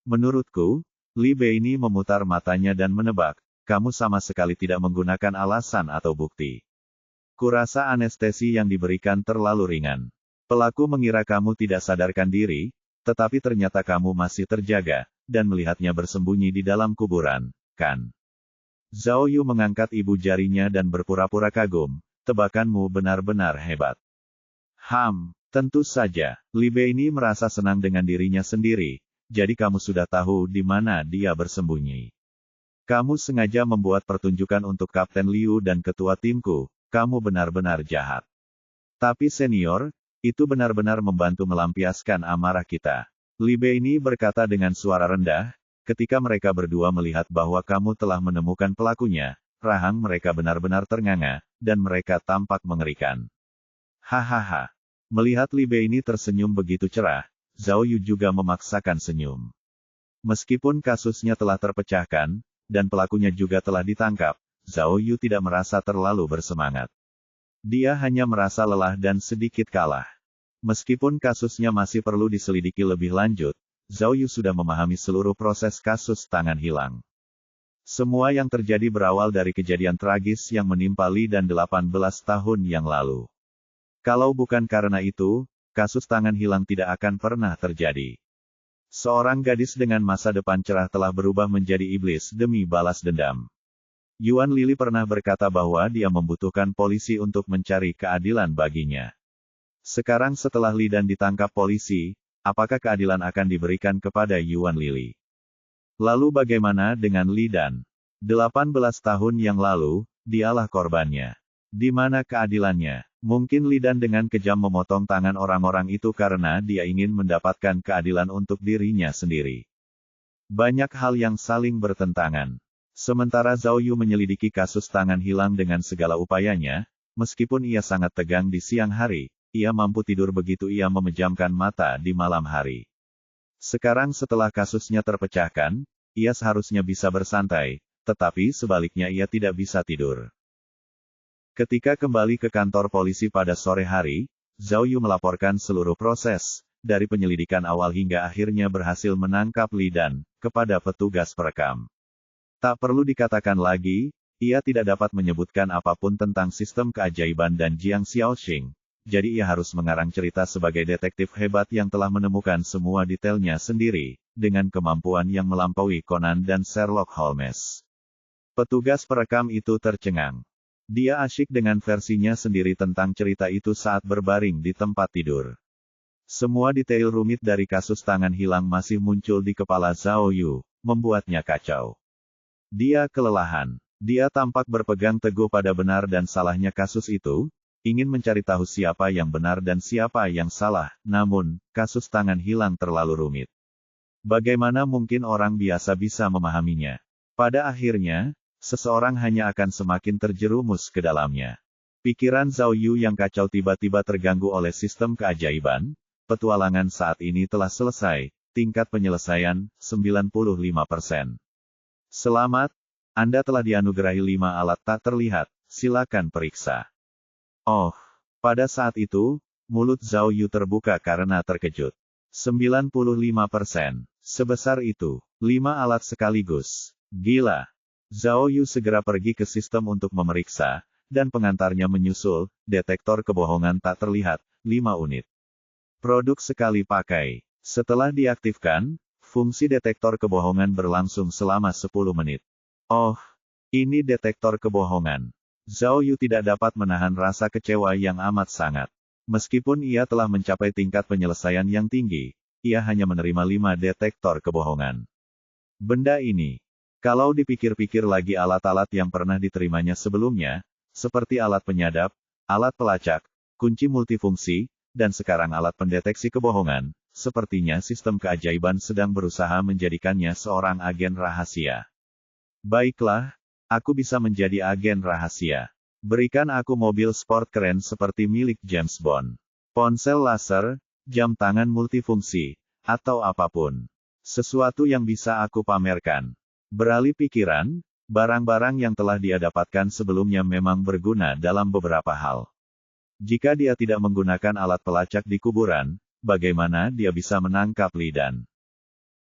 Speaker 1: Menurutku, Li Bei ini memutar matanya dan menebak, kamu sama sekali tidak menggunakan alasan atau bukti. Kurasa anestesi yang diberikan terlalu ringan. Pelaku mengira kamu tidak sadarkan diri, tetapi ternyata kamu masih terjaga, dan melihatnya bersembunyi di dalam kuburan, kan? Zhao Yu mengangkat ibu jarinya dan berpura-pura kagum, tebakanmu benar-benar hebat. Tentu saja, Li Bei ini merasa senang dengan dirinya sendiri, jadi kamu sudah tahu di mana dia bersembunyi. Kamu sengaja membuat pertunjukan untuk Kapten Liu dan ketua timku, kamu benar-benar jahat. Tapi senior, itu benar-benar membantu melampiaskan amarah kita. Li Bei ini berkata dengan suara rendah, ketika mereka berdua melihat bahwa kamu telah menemukan pelakunya, rahang mereka benar-benar ternganga, dan mereka tampak mengerikan. Hahaha. Melihat Li Bei ini tersenyum begitu cerah, Zhao Yu juga memaksakan senyum. Meskipun kasusnya telah terpecahkan, dan pelakunya juga telah ditangkap, Zhao Yu tidak merasa terlalu bersemangat. Dia hanya merasa lelah dan sedikit kalah. Meskipun kasusnya masih perlu diselidiki lebih lanjut, Zhao Yu sudah memahami seluruh proses kasus tangan hilang. Semua yang terjadi berawal dari kejadian tragis yang menimpa Li dan 18 tahun yang lalu. Kalau bukan karena itu, kasus tangan hilang tidak akan pernah terjadi. Seorang gadis dengan masa depan cerah telah berubah menjadi iblis demi balas dendam. Yuan Lili pernah berkata bahwa dia membutuhkan polisi untuk mencari keadilan baginya. Sekarang setelah Li Dan ditangkap polisi, apakah keadilan akan diberikan kepada Yuan Lili? Lalu bagaimana dengan Li Dan? 18 tahun yang lalu, dialah korbannya. Di mana keadilannya? Mungkin Li Dan dengan kejam memotong tangan orang-orang itu karena dia ingin mendapatkan keadilan untuk dirinya sendiri. Banyak hal yang saling bertentangan. Sementara Zhao Yu menyelidiki kasus tangan hilang dengan segala upayanya, meskipun ia sangat tegang di siang hari, ia mampu tidur begitu ia memejamkan mata di malam hari. Sekarang setelah kasusnya terpecahkan, ia seharusnya bisa bersantai, tetapi sebaliknya ia tidak bisa tidur. Ketika kembali ke kantor polisi pada sore hari, Zhao Yu melaporkan seluruh proses, dari penyelidikan awal hingga akhirnya berhasil menangkap Li Dan, kepada petugas perekam. Tak perlu dikatakan lagi, ia tidak dapat menyebutkan apapun tentang sistem keajaiban dan Jiang Xiaoxing. Jadi ia harus mengarang cerita sebagai detektif hebat yang telah menemukan semua detailnya sendiri, dengan kemampuan yang melampaui Conan dan Sherlock Holmes. Petugas perekam itu tercengang. Dia asyik dengan versinya sendiri tentang cerita itu saat berbaring di tempat tidur. Semua detail rumit dari kasus tangan hilang masih muncul di kepala Zhao Yu, membuatnya kacau. Dia kelelahan. Dia tampak berpegang teguh pada benar dan salahnya kasus itu, ingin mencari tahu siapa yang benar dan siapa yang salah, namun, kasus tangan hilang terlalu rumit. Bagaimana mungkin orang biasa bisa memahaminya? Pada akhirnya, seseorang hanya akan semakin terjerumus ke dalamnya. Pikiran Zhao Yu yang kacau tiba-tiba terganggu oleh sistem keajaiban. Petualangan saat ini telah selesai, tingkat penyelesaian, 95%. Selamat, Anda telah dianugerahi 5 alat tak terlihat, silakan periksa. Oh, pada saat itu, mulut Zhao Yu terbuka karena terkejut. 95%. Sebesar itu, 5 alat sekaligus. Gila. Zhao Yu segera pergi ke sistem untuk memeriksa, dan pengantarnya menyusul, detektor kebohongan tak terlihat, 5 unit. Produk sekali pakai. Setelah diaktifkan, fungsi detektor kebohongan berlangsung selama 10 menit. Oh, ini detektor kebohongan. Zhao Yu tidak dapat menahan rasa kecewa yang amat sangat. Meskipun ia telah mencapai tingkat penyelesaian yang tinggi, ia hanya menerima 5 detektor kebohongan. Benda ini, kalau dipikir-pikir lagi alat-alat yang pernah diterimanya sebelumnya, seperti alat penyadap, alat pelacak, kunci multifungsi, dan sekarang alat pendeteksi kebohongan, sepertinya sistem keajaiban sedang berusaha menjadikannya seorang agen rahasia. Baiklah, aku bisa menjadi agen rahasia. Berikan aku mobil sport keren seperti milik James Bond. Ponsel laser, jam tangan multifungsi, atau apapun. Sesuatu yang bisa aku pamerkan. Beralih pikiran, barang-barang yang telah dia dapatkan sebelumnya memang berguna dalam beberapa hal. Jika dia tidak menggunakan alat pelacak di kuburan, bagaimana dia bisa menangkap Li Dan?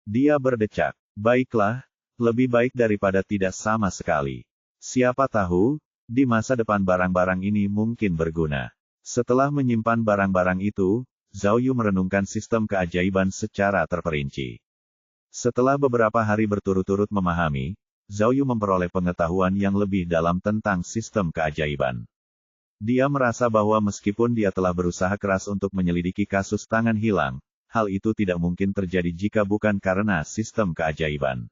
Speaker 1: Dia berdecak. Baiklah, lebih baik daripada tidak sama sekali. Siapa tahu, di masa depan barang-barang ini mungkin berguna. Setelah menyimpan barang-barang itu, Zhao Yu merenungkan sistem keajaiban secara terperinci. Setelah beberapa hari berturut-turut memahami, Zhao Yu memperoleh pengetahuan yang lebih dalam tentang sistem keajaiban. Dia merasa bahwa meskipun dia telah berusaha keras untuk menyelidiki kasus tangan hilang, hal itu tidak mungkin terjadi jika bukan karena sistem keajaiban.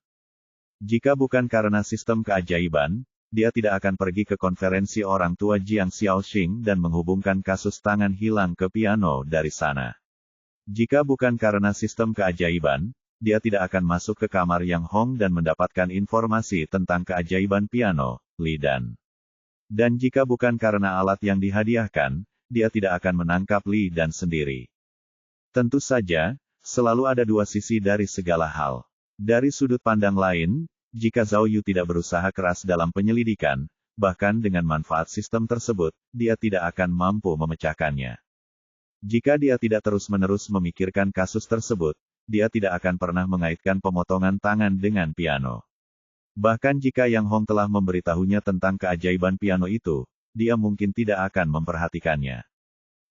Speaker 1: Jika bukan karena sistem keajaiban, dia tidak akan pergi ke konferensi orang tua Jiang Xiaoxing dan menghubungkan kasus tangan hilang ke piano dari sana. Jika bukan karena sistem keajaiban, dia tidak akan masuk ke kamar Yang Hong dan mendapatkan informasi tentang keajaiban piano, Li Dan. Dan jika bukan karena alat yang dihadiahkan, dia tidak akan menangkap Li Dan sendiri. Tentu saja, selalu ada dua sisi dari segala hal. Dari sudut pandang lain, jika Zhao Yu tidak berusaha keras dalam penyelidikan, bahkan dengan manfaat sistem tersebut, dia tidak akan mampu memecahkannya. Jika dia tidak terus-menerus memikirkan kasus tersebut, dia tidak akan pernah mengaitkan pemotongan tangan dengan piano. Bahkan jika Yang Hong telah memberitahunya tentang keajaiban piano itu, dia mungkin tidak akan memperhatikannya.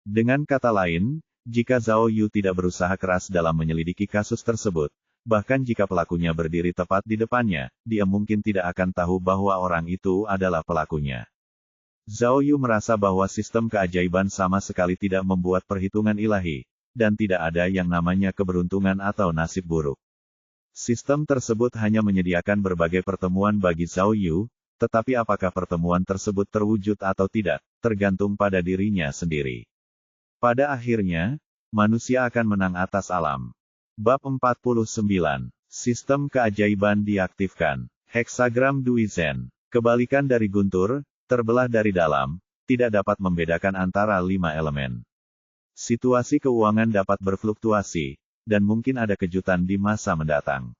Speaker 1: Dengan kata lain, jika Zhao Yu tidak berusaha keras dalam menyelidiki kasus tersebut, bahkan jika pelakunya berdiri tepat di depannya, dia mungkin tidak akan tahu bahwa orang itu adalah pelakunya. Zhao Yu merasa bahwa sistem keajaiban sama sekali tidak membuat perhitungan ilahi, dan tidak ada yang namanya keberuntungan atau nasib buruk. Sistem tersebut hanya menyediakan berbagai pertemuan bagi Zhao Yu, tetapi apakah pertemuan tersebut terwujud atau tidak, tergantung pada dirinya sendiri. Pada akhirnya, manusia akan menang atas alam. Bab 49. Sistem keajaiban diaktifkan. Heksagram Duizhen. Kebalikan dari guntur, terbelah dari dalam, tidak dapat membedakan antara 5 elemen. Situasi keuangan dapat berfluktuasi, dan mungkin ada kejutan di masa mendatang.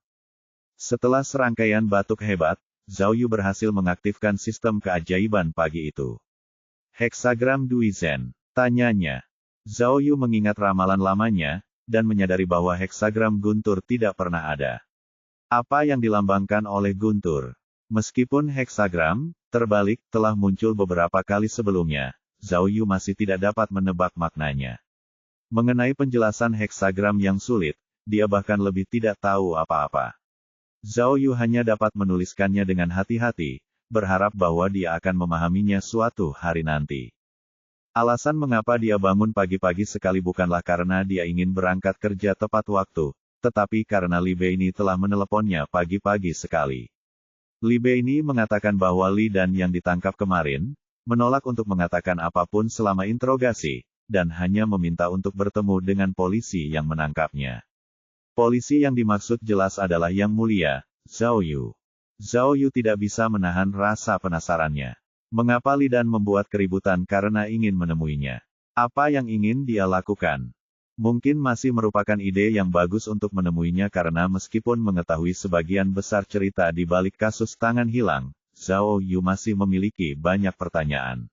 Speaker 1: Setelah serangkaian batuk hebat, Zhao Yu berhasil mengaktifkan sistem keajaiban pagi itu. Heksagram Duizhen, tanyanya. Zhao Yu mengingat ramalan lamanya, dan menyadari bahwa heksagram guntur tidak pernah ada. Apa yang dilambangkan oleh guntur? Meskipun heksagram, terbalik, telah muncul beberapa kali sebelumnya, Zhao Yu masih tidak dapat menebak maknanya. Mengenai penjelasan heksagram yang sulit, dia bahkan lebih tidak tahu apa-apa. Zhao Yu hanya dapat menuliskannya dengan hati-hati, berharap bahwa dia akan memahaminya suatu hari nanti. Alasan mengapa dia bangun pagi-pagi sekali bukanlah karena dia ingin berangkat kerja tepat waktu, tetapi karena Li Beini telah meneleponnya pagi-pagi sekali. Li Beini mengatakan bahwa Li Dan yang ditangkap kemarin, menolak untuk mengatakan apapun selama interogasi, dan hanya meminta untuk bertemu dengan polisi yang menangkapnya. Polisi yang dimaksud jelas adalah Yang Mulia, Zhao Yu. Zhao Yu tidak bisa menahan rasa penasarannya. Mengapa Li Dan membuat keributan karena ingin menemuinya? Apa yang ingin dia lakukan? Mungkin masih merupakan ide yang bagus untuk menemuinya karena meskipun mengetahui sebagian besar cerita di balik kasus tangan hilang, Zhao Yu masih memiliki banyak pertanyaan.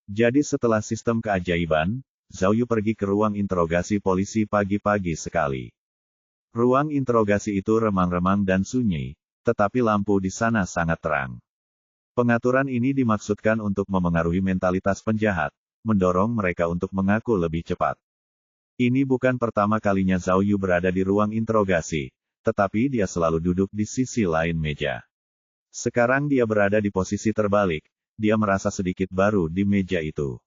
Speaker 1: Jadi setelah sistem keajaiban, Zhao Yu pergi ke ruang interogasi polisi pagi-pagi sekali. Ruang interogasi itu remang-remang dan sunyi, tetapi lampu di sana sangat terang. Pengaturan ini dimaksudkan untuk memengaruhi mentalitas penjahat, mendorong mereka untuk mengaku lebih cepat. Ini bukan pertama kalinya Zhao Yu berada di ruang interogasi, tetapi dia selalu duduk di sisi lain meja. Sekarang dia berada di posisi terbalik, dia merasa sedikit baru di meja itu.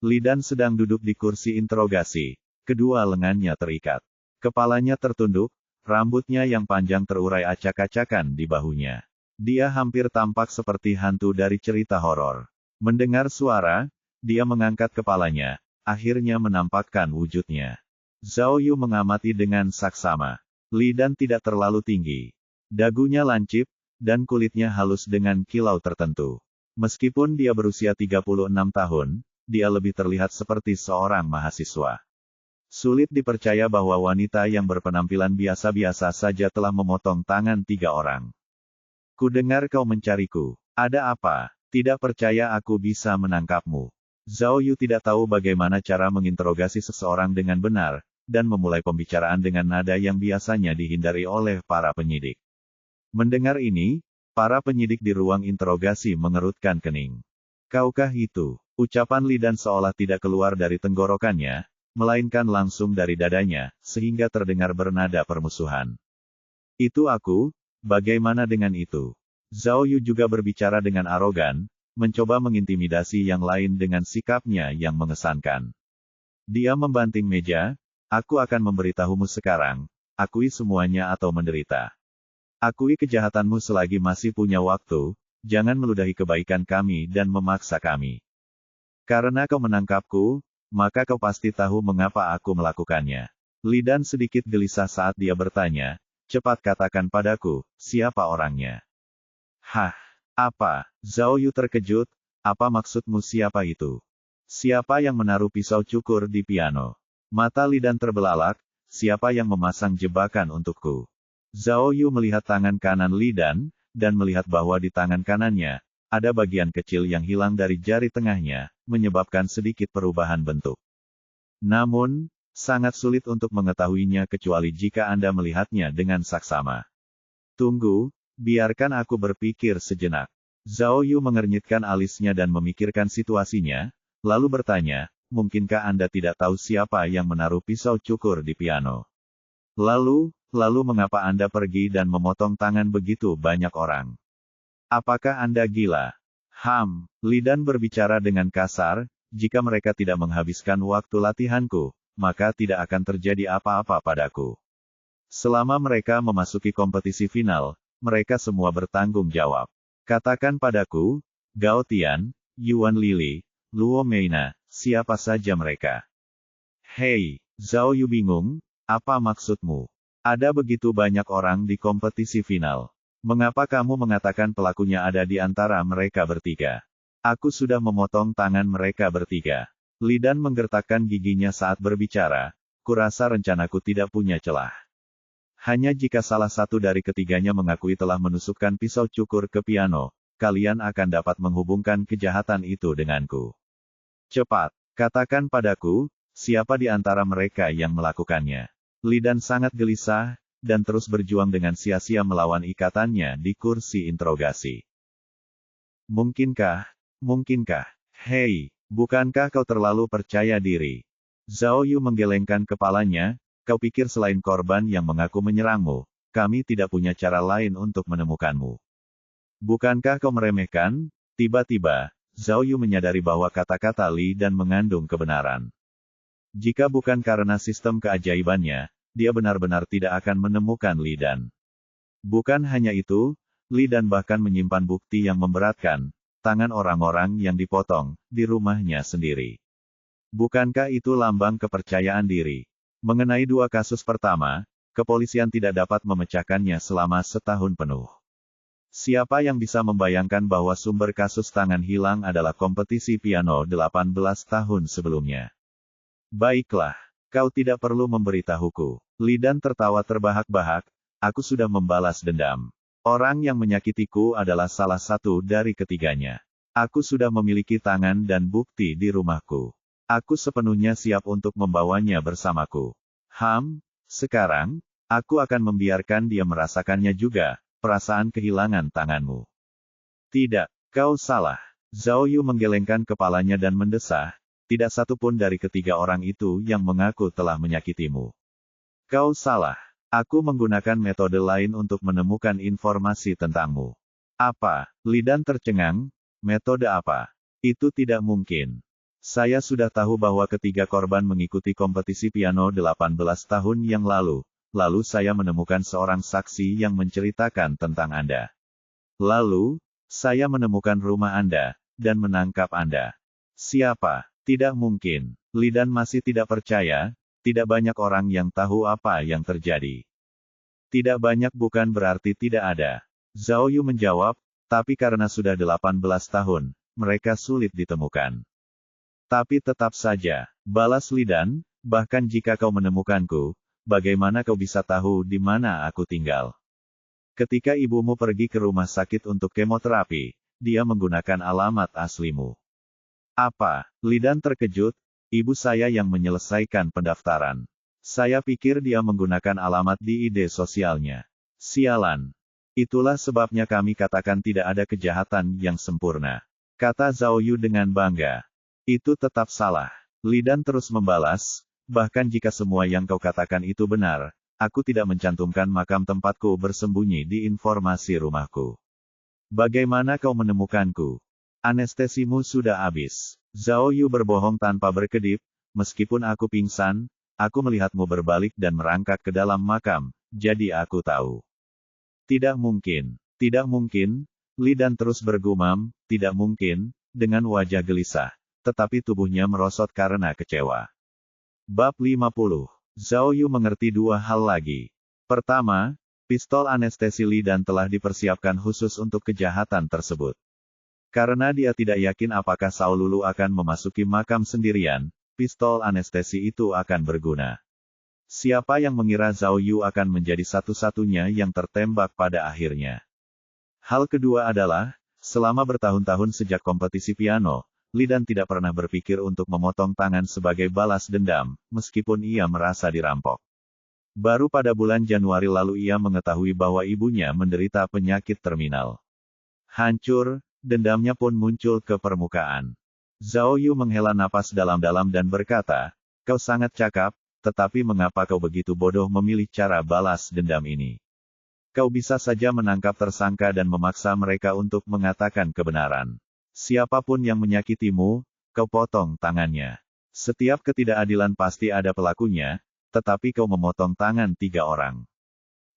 Speaker 1: Li Dan sedang duduk di kursi interogasi, kedua lengannya terikat. Kepalanya tertunduk, rambutnya yang panjang terurai acak-acakan di bahunya. Dia hampir tampak seperti hantu dari cerita horor. Mendengar suara, dia mengangkat kepalanya. Akhirnya menampakkan wujudnya. Zhao Yu mengamati dengan saksama. Li Dan tidak terlalu tinggi. Dagunya lancip, dan kulitnya halus dengan kilau tertentu. Meskipun dia berusia 36 tahun, dia lebih terlihat seperti seorang mahasiswa. Sulit dipercaya bahwa wanita yang berpenampilan biasa-biasa saja telah memotong tangan 3 orang. Kudengar kau mencariku. Ada apa? Tidak percaya aku bisa menangkapmu. Zhao Yu tidak tahu bagaimana cara menginterogasi seseorang dengan benar, dan memulai pembicaraan dengan nada yang biasanya dihindari oleh para penyidik. Mendengar ini, para penyidik di ruang interogasi mengerutkan kening. Kaukah itu? Ucapan Li Dan seolah tidak keluar dari tenggorokannya, melainkan langsung dari dadanya, sehingga terdengar bernada permusuhan. Itu aku, bagaimana dengan itu? Zhao Yu juga berbicara dengan arogan, mencoba mengintimidasi yang lain dengan sikapnya yang mengesankan. Dia membanting meja, aku akan memberitahumu sekarang, akui semuanya atau menderita. Akui kejahatanmu selagi masih punya waktu, jangan meludahi kebaikan kami dan memaksa kami. Karena kau menangkapku, maka kau pasti tahu mengapa aku melakukannya. Li Dan sedikit gelisah saat dia bertanya, cepat katakan padaku, siapa orangnya? Hah? Apa? Zhao Yu terkejut, apa maksudmu siapa itu? Siapa yang menaruh pisau cukur di piano? Mata Li Dan terbelalak, siapa yang memasang jebakan untukku? Zhao Yu melihat tangan kanan Li Dan, dan melihat bahwa di tangan kanannya, ada bagian kecil yang hilang dari jari tengahnya, menyebabkan sedikit perubahan bentuk. Namun, sangat sulit untuk mengetahuinya kecuali jika Anda melihatnya dengan saksama. Tunggu, biarkan aku berpikir sejenak. Zhao Yu mengernyitkan alisnya dan memikirkan situasinya, lalu bertanya, mungkinkah Anda tidak tahu siapa yang menaruh pisau cukur di piano? Lalu mengapa Anda pergi dan memotong tangan begitu banyak orang? Apakah Anda gila? Li Dan berbicara dengan kasar, jika mereka tidak menghabiskan waktu latihanku, maka tidak akan terjadi apa-apa padaku. Selama mereka memasuki kompetisi final, mereka semua bertanggung jawab. Katakan padaku, Gao Tian, Yuan Lili, Luo Meina, siapa saja mereka. Hei, Zhao Yu bingung, apa maksudmu? Ada begitu banyak orang di kompetisi final. Mengapa kamu mengatakan pelakunya ada di antara mereka bertiga? Aku sudah memotong tangan mereka bertiga. Li Dan menggertakkan giginya saat berbicara, kurasa rencanaku tidak punya celah. Hanya jika salah satu dari ketiganya mengakui telah menusukkan pisau cukur ke piano, kalian akan dapat menghubungkan kejahatan itu denganku. Cepat, katakan padaku, siapa di antara mereka yang melakukannya? Li Dan sangat gelisah, dan terus berjuang dengan sia-sia melawan ikatannya di kursi interogasi. Mungkinkah? Hei, bukankah kau terlalu percaya diri? Zhao Yu menggelengkan kepalanya, kau pikir selain korban yang mengaku menyerangmu, kami tidak punya cara lain untuk menemukanmu. Bukankah kau meremehkan? Tiba-tiba, Zhao Yu menyadari bahwa kata-kata Li Dan mengandung kebenaran. Jika bukan karena sistem keajaibannya, dia benar-benar tidak akan menemukan Li Dan. Bukan hanya itu, Li Dan bahkan menyimpan bukti yang memberatkan, tangan orang-orang yang dipotong, di rumahnya sendiri. Bukankah itu lambang kepercayaan diri? Mengenai dua kasus pertama, kepolisian tidak dapat memecahkannya selama setahun penuh. Siapa yang bisa membayangkan bahwa sumber kasus tangan hilang adalah kompetisi piano 18 tahun sebelumnya? Baiklah, kau tidak perlu memberitahuku. Li Dan tertawa terbahak-bahak, aku sudah membalas dendam. Orang yang menyakitiku adalah salah satu dari ketiganya. Aku sudah memiliki tangan dan bukti di rumahku. Aku sepenuhnya siap untuk membawanya bersamaku. Sekarang, aku akan membiarkan dia merasakannya juga, perasaan kehilangan tanganmu. Tidak, kau salah. Zhao Yu menggelengkan kepalanya dan mendesah, tidak satu pun dari ketiga orang itu yang mengaku telah menyakitimu. Kau salah. Aku menggunakan metode lain untuk menemukan informasi tentangmu. Apa? Li Dan tercengang, metode apa? Itu tidak mungkin. Saya sudah tahu bahwa ketiga korban mengikuti kompetisi piano 18 tahun yang lalu saya menemukan seorang saksi yang menceritakan tentang Anda. Lalu, saya menemukan rumah Anda, dan menangkap Anda. Siapa? Tidak mungkin. Li Dan masih tidak percaya, tidak banyak orang yang tahu apa yang terjadi. Tidak banyak bukan berarti tidak ada. Zhao Yu menjawab, tapi karena sudah 18 tahun, mereka sulit ditemukan. Tapi tetap saja, balas Li Dan, bahkan jika kau menemukanku, bagaimana kau bisa tahu di mana aku tinggal? Ketika ibumu pergi ke rumah sakit untuk kemoterapi, dia menggunakan alamat aslimu. Apa? Li Dan terkejut, ibu saya yang menyelesaikan pendaftaran. Saya pikir dia menggunakan alamat di ID sosialnya. Sialan. Itulah sebabnya kami katakan tidak ada kejahatan yang sempurna. Kata Zhao Yu dengan bangga. Itu tetap salah. Li Dan terus membalas, bahkan jika semua yang kau katakan itu benar, aku tidak mencantumkan makam tempatku bersembunyi di informasi rumahku. Bagaimana kau menemukanku? Anestesimu sudah habis. Zhao Yu berbohong tanpa berkedip, meskipun aku pingsan, aku melihatmu berbalik dan merangkak ke dalam makam, jadi aku tahu. Tidak mungkin. Li Dan terus bergumam, tidak mungkin, dengan wajah gelisah. Tetapi tubuhnya merosot karena kecewa. Bab 50. Zhao Yu mengerti dua hal lagi. Pertama, pistol anestesi Li Dan telah dipersiapkan khusus untuk kejahatan tersebut. Karena dia tidak yakin apakah Sao Lulu akan memasuki makam sendirian, pistol anestesi itu akan berguna. Siapa yang mengira Zhao Yu akan menjadi satu-satunya yang tertembak pada akhirnya? Hal kedua adalah, selama bertahun-tahun sejak kompetisi piano, Li Dan tidak pernah berpikir untuk memotong tangan sebagai balas dendam, meskipun ia merasa dirampok. Baru pada bulan Januari lalu ia mengetahui bahwa ibunya menderita penyakit terminal. Hancur, dendamnya pun muncul ke permukaan. Zhao Yu menghela napas dalam-dalam dan berkata, "Kau sangat cakap, tetapi mengapa kau begitu bodoh memilih cara balas dendam ini? Kau bisa saja menangkap tersangka dan memaksa mereka untuk mengatakan kebenaran. Siapapun yang menyakitimu, kau potong tangannya. Setiap ketidakadilan pasti ada pelakunya, tetapi kau memotong tangan 3 orang.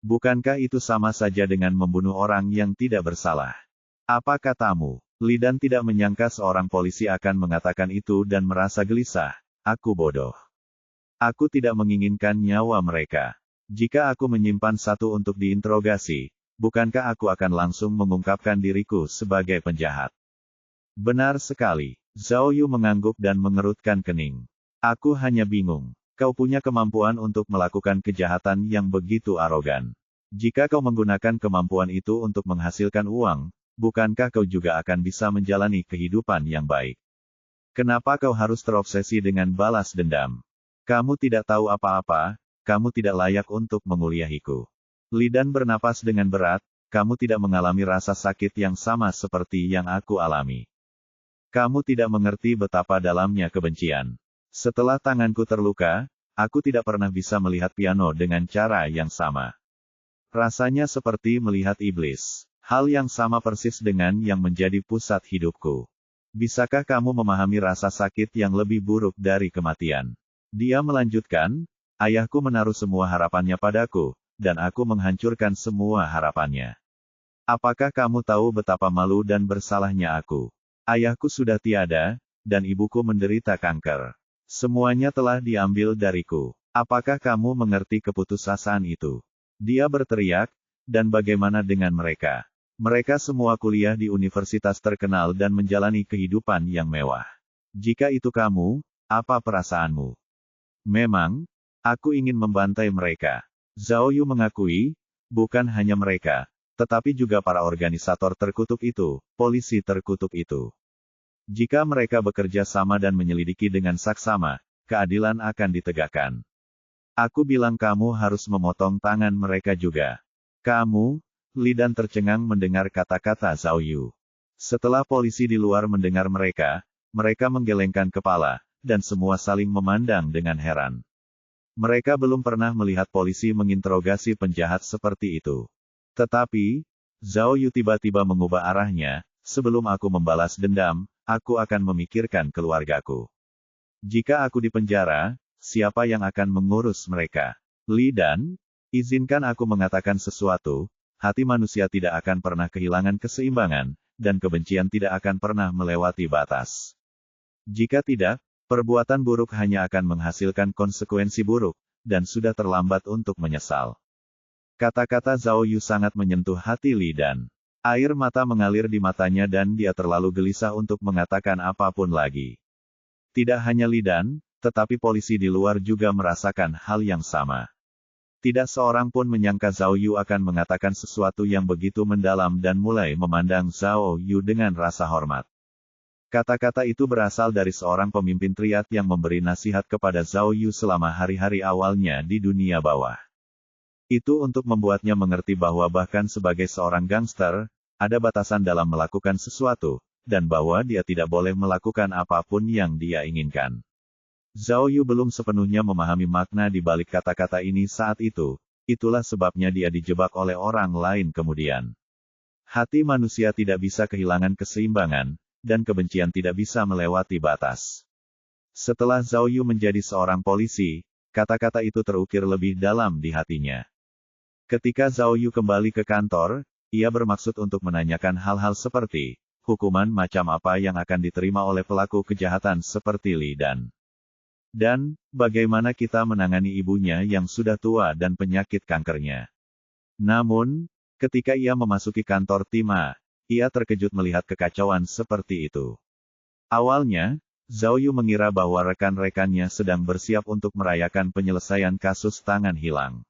Speaker 1: Bukankah itu sama saja dengan membunuh orang yang tidak bersalah? Apa katamu?" Li Dan tidak menyangka seorang polisi akan mengatakan itu dan merasa gelisah. "Aku bodoh. Aku tidak menginginkan nyawa mereka. Jika aku menyimpan satu untuk diinterogasi, bukankah aku akan langsung mengungkapkan diriku sebagai penjahat?" "Benar sekali." Zhao Yu mengangguk dan mengerutkan kening. "Aku hanya bingung. Kau punya kemampuan untuk melakukan kejahatan yang begitu arogan. Jika kau menggunakan kemampuan itu untuk menghasilkan uang, bukankah kau juga akan bisa menjalani kehidupan yang baik? Kenapa kau harus terobsesi dengan balas dendam? Kamu tidak tahu apa-apa, kamu tidak layak untuk menguliahiku." Li Dan bernapas dengan berat, "Kamu tidak mengalami rasa sakit yang sama seperti yang aku alami. Kamu tidak mengerti betapa dalamnya kebencian. Setelah tanganku terluka, aku tidak pernah bisa melihat piano dengan cara yang sama. Rasanya seperti melihat iblis. Hal yang sama persis dengan yang menjadi pusat hidupku. Bisakah kamu memahami rasa sakit yang lebih buruk dari kematian?" Dia melanjutkan, "Ayahku menaruh semua harapannya padaku, dan aku menghancurkan semua harapannya. Apakah kamu tahu betapa malu dan bersalahnya aku? Ayahku sudah tiada, dan ibuku menderita kanker. Semuanya telah diambil dariku. Apakah kamu mengerti keputusasaan itu?" Dia berteriak, "Dan bagaimana dengan mereka? Mereka semua kuliah di universitas terkenal dan menjalani kehidupan yang mewah. Jika itu kamu, apa perasaanmu?" "Memang, aku ingin membantai mereka." Zhao Yu mengakui, bukan hanya mereka, tetapi juga para organisator terkutuk itu, polisi terkutuk itu. Jika mereka bekerja sama dan menyelidiki dengan saksama, keadilan akan ditegakkan. Aku bilang kamu harus memotong tangan mereka juga. Kamu, Li Dan tercengang mendengar kata-kata Zhao Yu. Setelah polisi di luar mendengar mereka menggelengkan kepala, dan semua saling memandang dengan heran. Mereka belum pernah melihat polisi menginterogasi penjahat seperti itu. Tetapi, Zhao Yu tiba-tiba mengubah arahnya, "Sebelum aku membalas dendam, aku akan memikirkan keluargaku. Jika aku dipenjara, siapa yang akan mengurus mereka? Li Dan, izinkan aku mengatakan sesuatu, hati manusia tidak akan pernah kehilangan keseimbangan, dan kebencian tidak akan pernah melewati batas. Jika tidak, perbuatan buruk hanya akan menghasilkan konsekuensi buruk, dan sudah terlambat untuk menyesal." Kata-kata Zhao Yu sangat menyentuh hati Li Dan. Air mata mengalir di matanya dan dia terlalu gelisah untuk mengatakan apapun lagi. Tidak hanya Li Dan, tetapi polisi di luar juga merasakan hal yang sama. Tidak seorang pun menyangka Zhao Yu akan mengatakan sesuatu yang begitu mendalam dan mulai memandang Zhao Yu dengan rasa hormat. Kata-kata itu berasal dari seorang pemimpin triad yang memberi nasihat kepada Zhao Yu selama hari-hari awalnya di dunia bawah. Itu untuk membuatnya mengerti bahwa bahkan sebagai seorang gangster, ada batasan dalam melakukan sesuatu, dan bahwa dia tidak boleh melakukan apapun yang dia inginkan. Zhao Yu belum sepenuhnya memahami makna di balik kata-kata ini saat itu, itulah sebabnya dia dijebak oleh orang lain kemudian. Hati manusia tidak bisa kehilangan keseimbangan, dan kebencian tidak bisa melewati batas. Setelah Zhao Yu menjadi seorang polisi, kata-kata itu terukir lebih dalam di hatinya. Ketika Zhao Yu kembali ke kantor, ia bermaksud untuk menanyakan hal-hal seperti, hukuman macam apa yang akan diterima oleh pelaku kejahatan seperti Li Dan. Dan, bagaimana kita menangani ibunya yang sudah tua dan penyakit kankernya. Namun, ketika ia memasuki kantor tim A, ia terkejut melihat kekacauan seperti itu. Awalnya, Zhao Yu mengira bahwa rekan-rekannya sedang bersiap untuk merayakan penyelesaian kasus tangan hilang.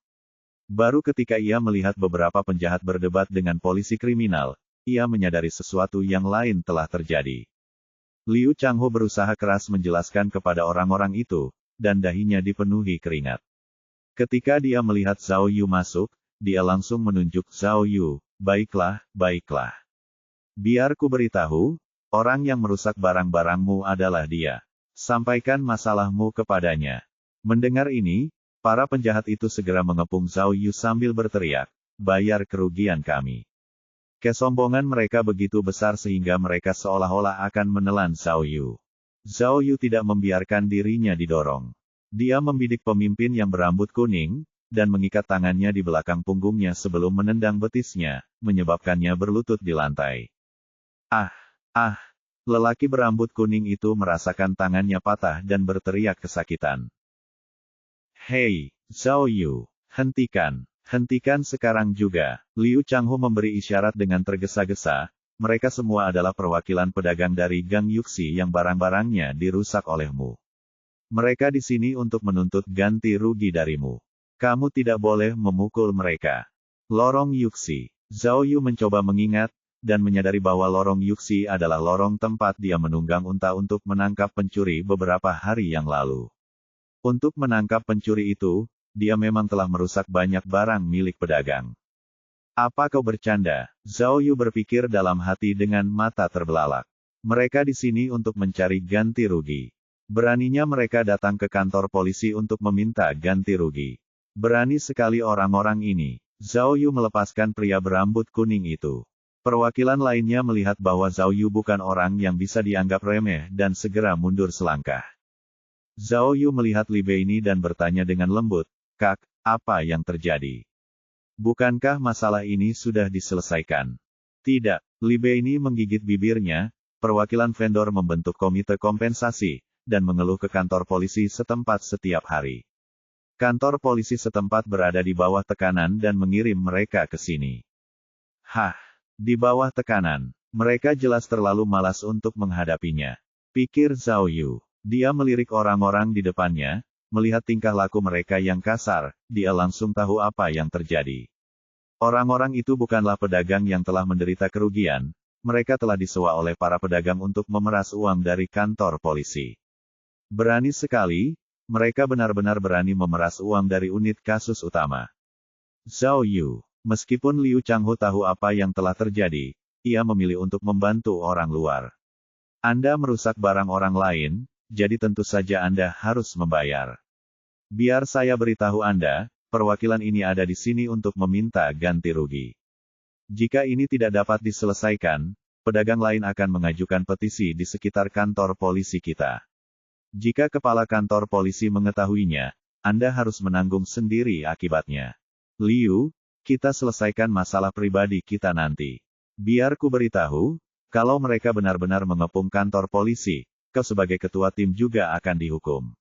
Speaker 1: Baru ketika ia melihat beberapa penjahat berdebat dengan polisi kriminal, ia menyadari sesuatu yang lain telah terjadi. Liu Changho berusaha keras menjelaskan kepada orang-orang itu, dan dahinya dipenuhi keringat. Ketika dia melihat Zhao Yu masuk, dia langsung menunjuk Zhao Yu. Baiklah, baiklah. Biar ku beritahu, orang yang merusak barang-barangmu adalah dia. Sampaikan masalahmu kepadanya. Mendengar ini, para penjahat itu segera mengepung Zhao Yu sambil berteriak, bayar kerugian kami. Kesombongan mereka begitu besar sehingga mereka seolah-olah akan menelan Zhao Yu. Zhao Yu tidak membiarkan dirinya didorong. Dia membidik pemimpin yang berambut kuning, dan mengikat tangannya di belakang punggungnya sebelum menendang betisnya, menyebabkannya berlutut di lantai. Lelaki berambut kuning itu merasakan tangannya patah dan berteriak kesakitan. Hei, Zhao Yu, hentikan sekarang juga. Liu Changhu memberi isyarat dengan tergesa-gesa, mereka semua adalah perwakilan pedagang dari Gang Yuxi yang barang-barangnya dirusak olehmu. Mereka di sini untuk menuntut ganti rugi darimu. Kamu tidak boleh memukul mereka. Lorong Yuxi. Zhao Yu mencoba mengingat, dan menyadari bahwa lorong Yuxi adalah lorong tempat dia menunggang unta untuk menangkap pencuri beberapa hari yang lalu. Untuk menangkap pencuri itu, dia memang telah merusak banyak barang milik pedagang. Apa kau bercanda? Zhao Yu berpikir dalam hati dengan mata terbelalak. Mereka di sini untuk mencari ganti rugi. Beraninya mereka datang ke kantor polisi untuk meminta ganti rugi. Berani sekali orang-orang ini. Zhao Yu melepaskan pria berambut kuning itu. Perwakilan lainnya melihat bahwa Zhao Yu bukan orang yang bisa dianggap remeh dan segera mundur selangkah. Zhao Yu melihat Li Beini dan bertanya dengan lembut, Kak, apa yang terjadi? Bukankah masalah ini sudah diselesaikan? Tidak, Li Beini menggigit bibirnya, perwakilan vendor membentuk komite kompensasi, dan mengeluh ke kantor polisi setempat setiap hari. Kantor polisi setempat berada di bawah tekanan dan mengirim mereka ke sini. Di bawah tekanan. Mereka jelas terlalu malas untuk menghadapinya. Pikir Zhao Yu. Dia melirik orang-orang di depannya, melihat tingkah laku mereka yang kasar, dia langsung tahu apa yang terjadi. Orang-orang itu bukanlah pedagang yang telah menderita kerugian, mereka telah disewa oleh para pedagang untuk memeras uang dari kantor polisi. Berani sekali. Mereka benar-benar berani memeras uang dari unit kasus utama. Zhao Yu, meskipun Liu Changhu tahu apa yang telah terjadi, ia memilih untuk membantu orang luar. Anda merusak barang orang lain, jadi tentu saja Anda harus membayar. Biar saya beritahu Anda, perwakilan ini ada di sini untuk meminta ganti rugi. Jika ini tidak dapat diselesaikan, pedagang lain akan mengajukan petisi di sekitar kantor polisi kita. Jika kepala kantor polisi mengetahuinya, Anda harus menanggung sendiri akibatnya. Liu, kita selesaikan masalah pribadi kita nanti. Biar ku beritahu, kalau mereka benar-benar mengepung kantor polisi, kau sebagai ketua tim juga akan dihukum.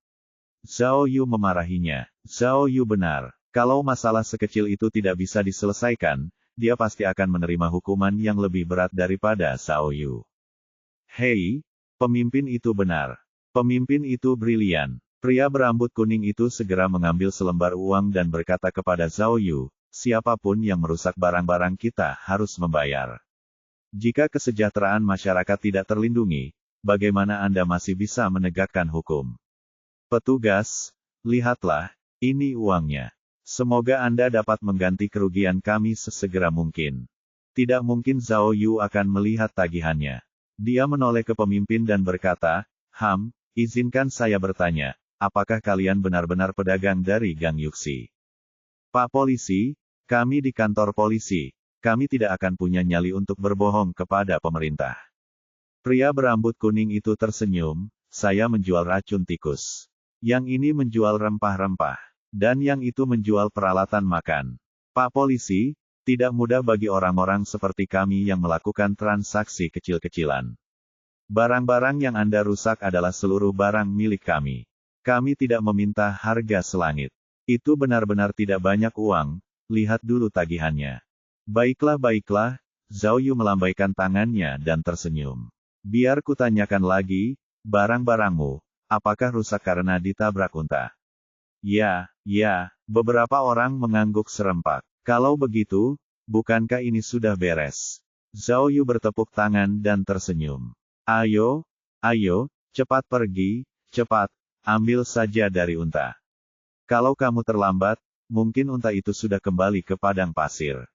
Speaker 1: Zhao Yu memarahinya. Zhao Yu benar. Kalau masalah sekecil itu tidak bisa diselesaikan, dia pasti akan menerima hukuman yang lebih berat daripada Zhao Yu. Hei, pemimpin itu benar. Pemimpin itu brilian. Pria berambut kuning itu segera mengambil selembar uang dan berkata kepada Zhao Yu, siapapun yang merusak barang-barang kita harus membayar. Jika kesejahteraan masyarakat tidak terlindungi, bagaimana Anda masih bisa menegakkan hukum? Petugas, lihatlah, ini uangnya. Semoga Anda dapat mengganti kerugian kami sesegera mungkin. Tidak mungkin Zhao Yu akan melihat tagihannya. Dia menoleh ke pemimpin dan berkata, izinkan saya bertanya, apakah kalian benar-benar pedagang dari Gang Yuxi? Pak Polisi, kami di kantor polisi, kami tidak akan punya nyali untuk berbohong kepada pemerintah. Pria berambut kuning itu tersenyum, saya menjual racun tikus. Yang ini menjual rempah-rempah. Dan yang itu menjual peralatan makan. Pak Polisi, tidak mudah bagi orang-orang seperti kami yang melakukan transaksi kecil-kecilan. Barang-barang yang Anda rusak adalah seluruh barang milik kami. Kami tidak meminta harga selangit. Itu benar-benar tidak banyak uang, lihat dulu tagihannya. Baiklah, Zhao Yu melambaikan tangannya dan tersenyum. Biar kutanyakan lagi, barang-barangmu, apakah rusak karena ditabrak unta? Ya, beberapa orang mengangguk serempak. Kalau begitu, bukankah ini sudah beres? Zhao Yu bertepuk tangan dan tersenyum. Ayo, cepat pergi, cepat, ambil saja dari unta. Kalau kamu terlambat, Mungkin unta itu sudah kembali ke padang pasir.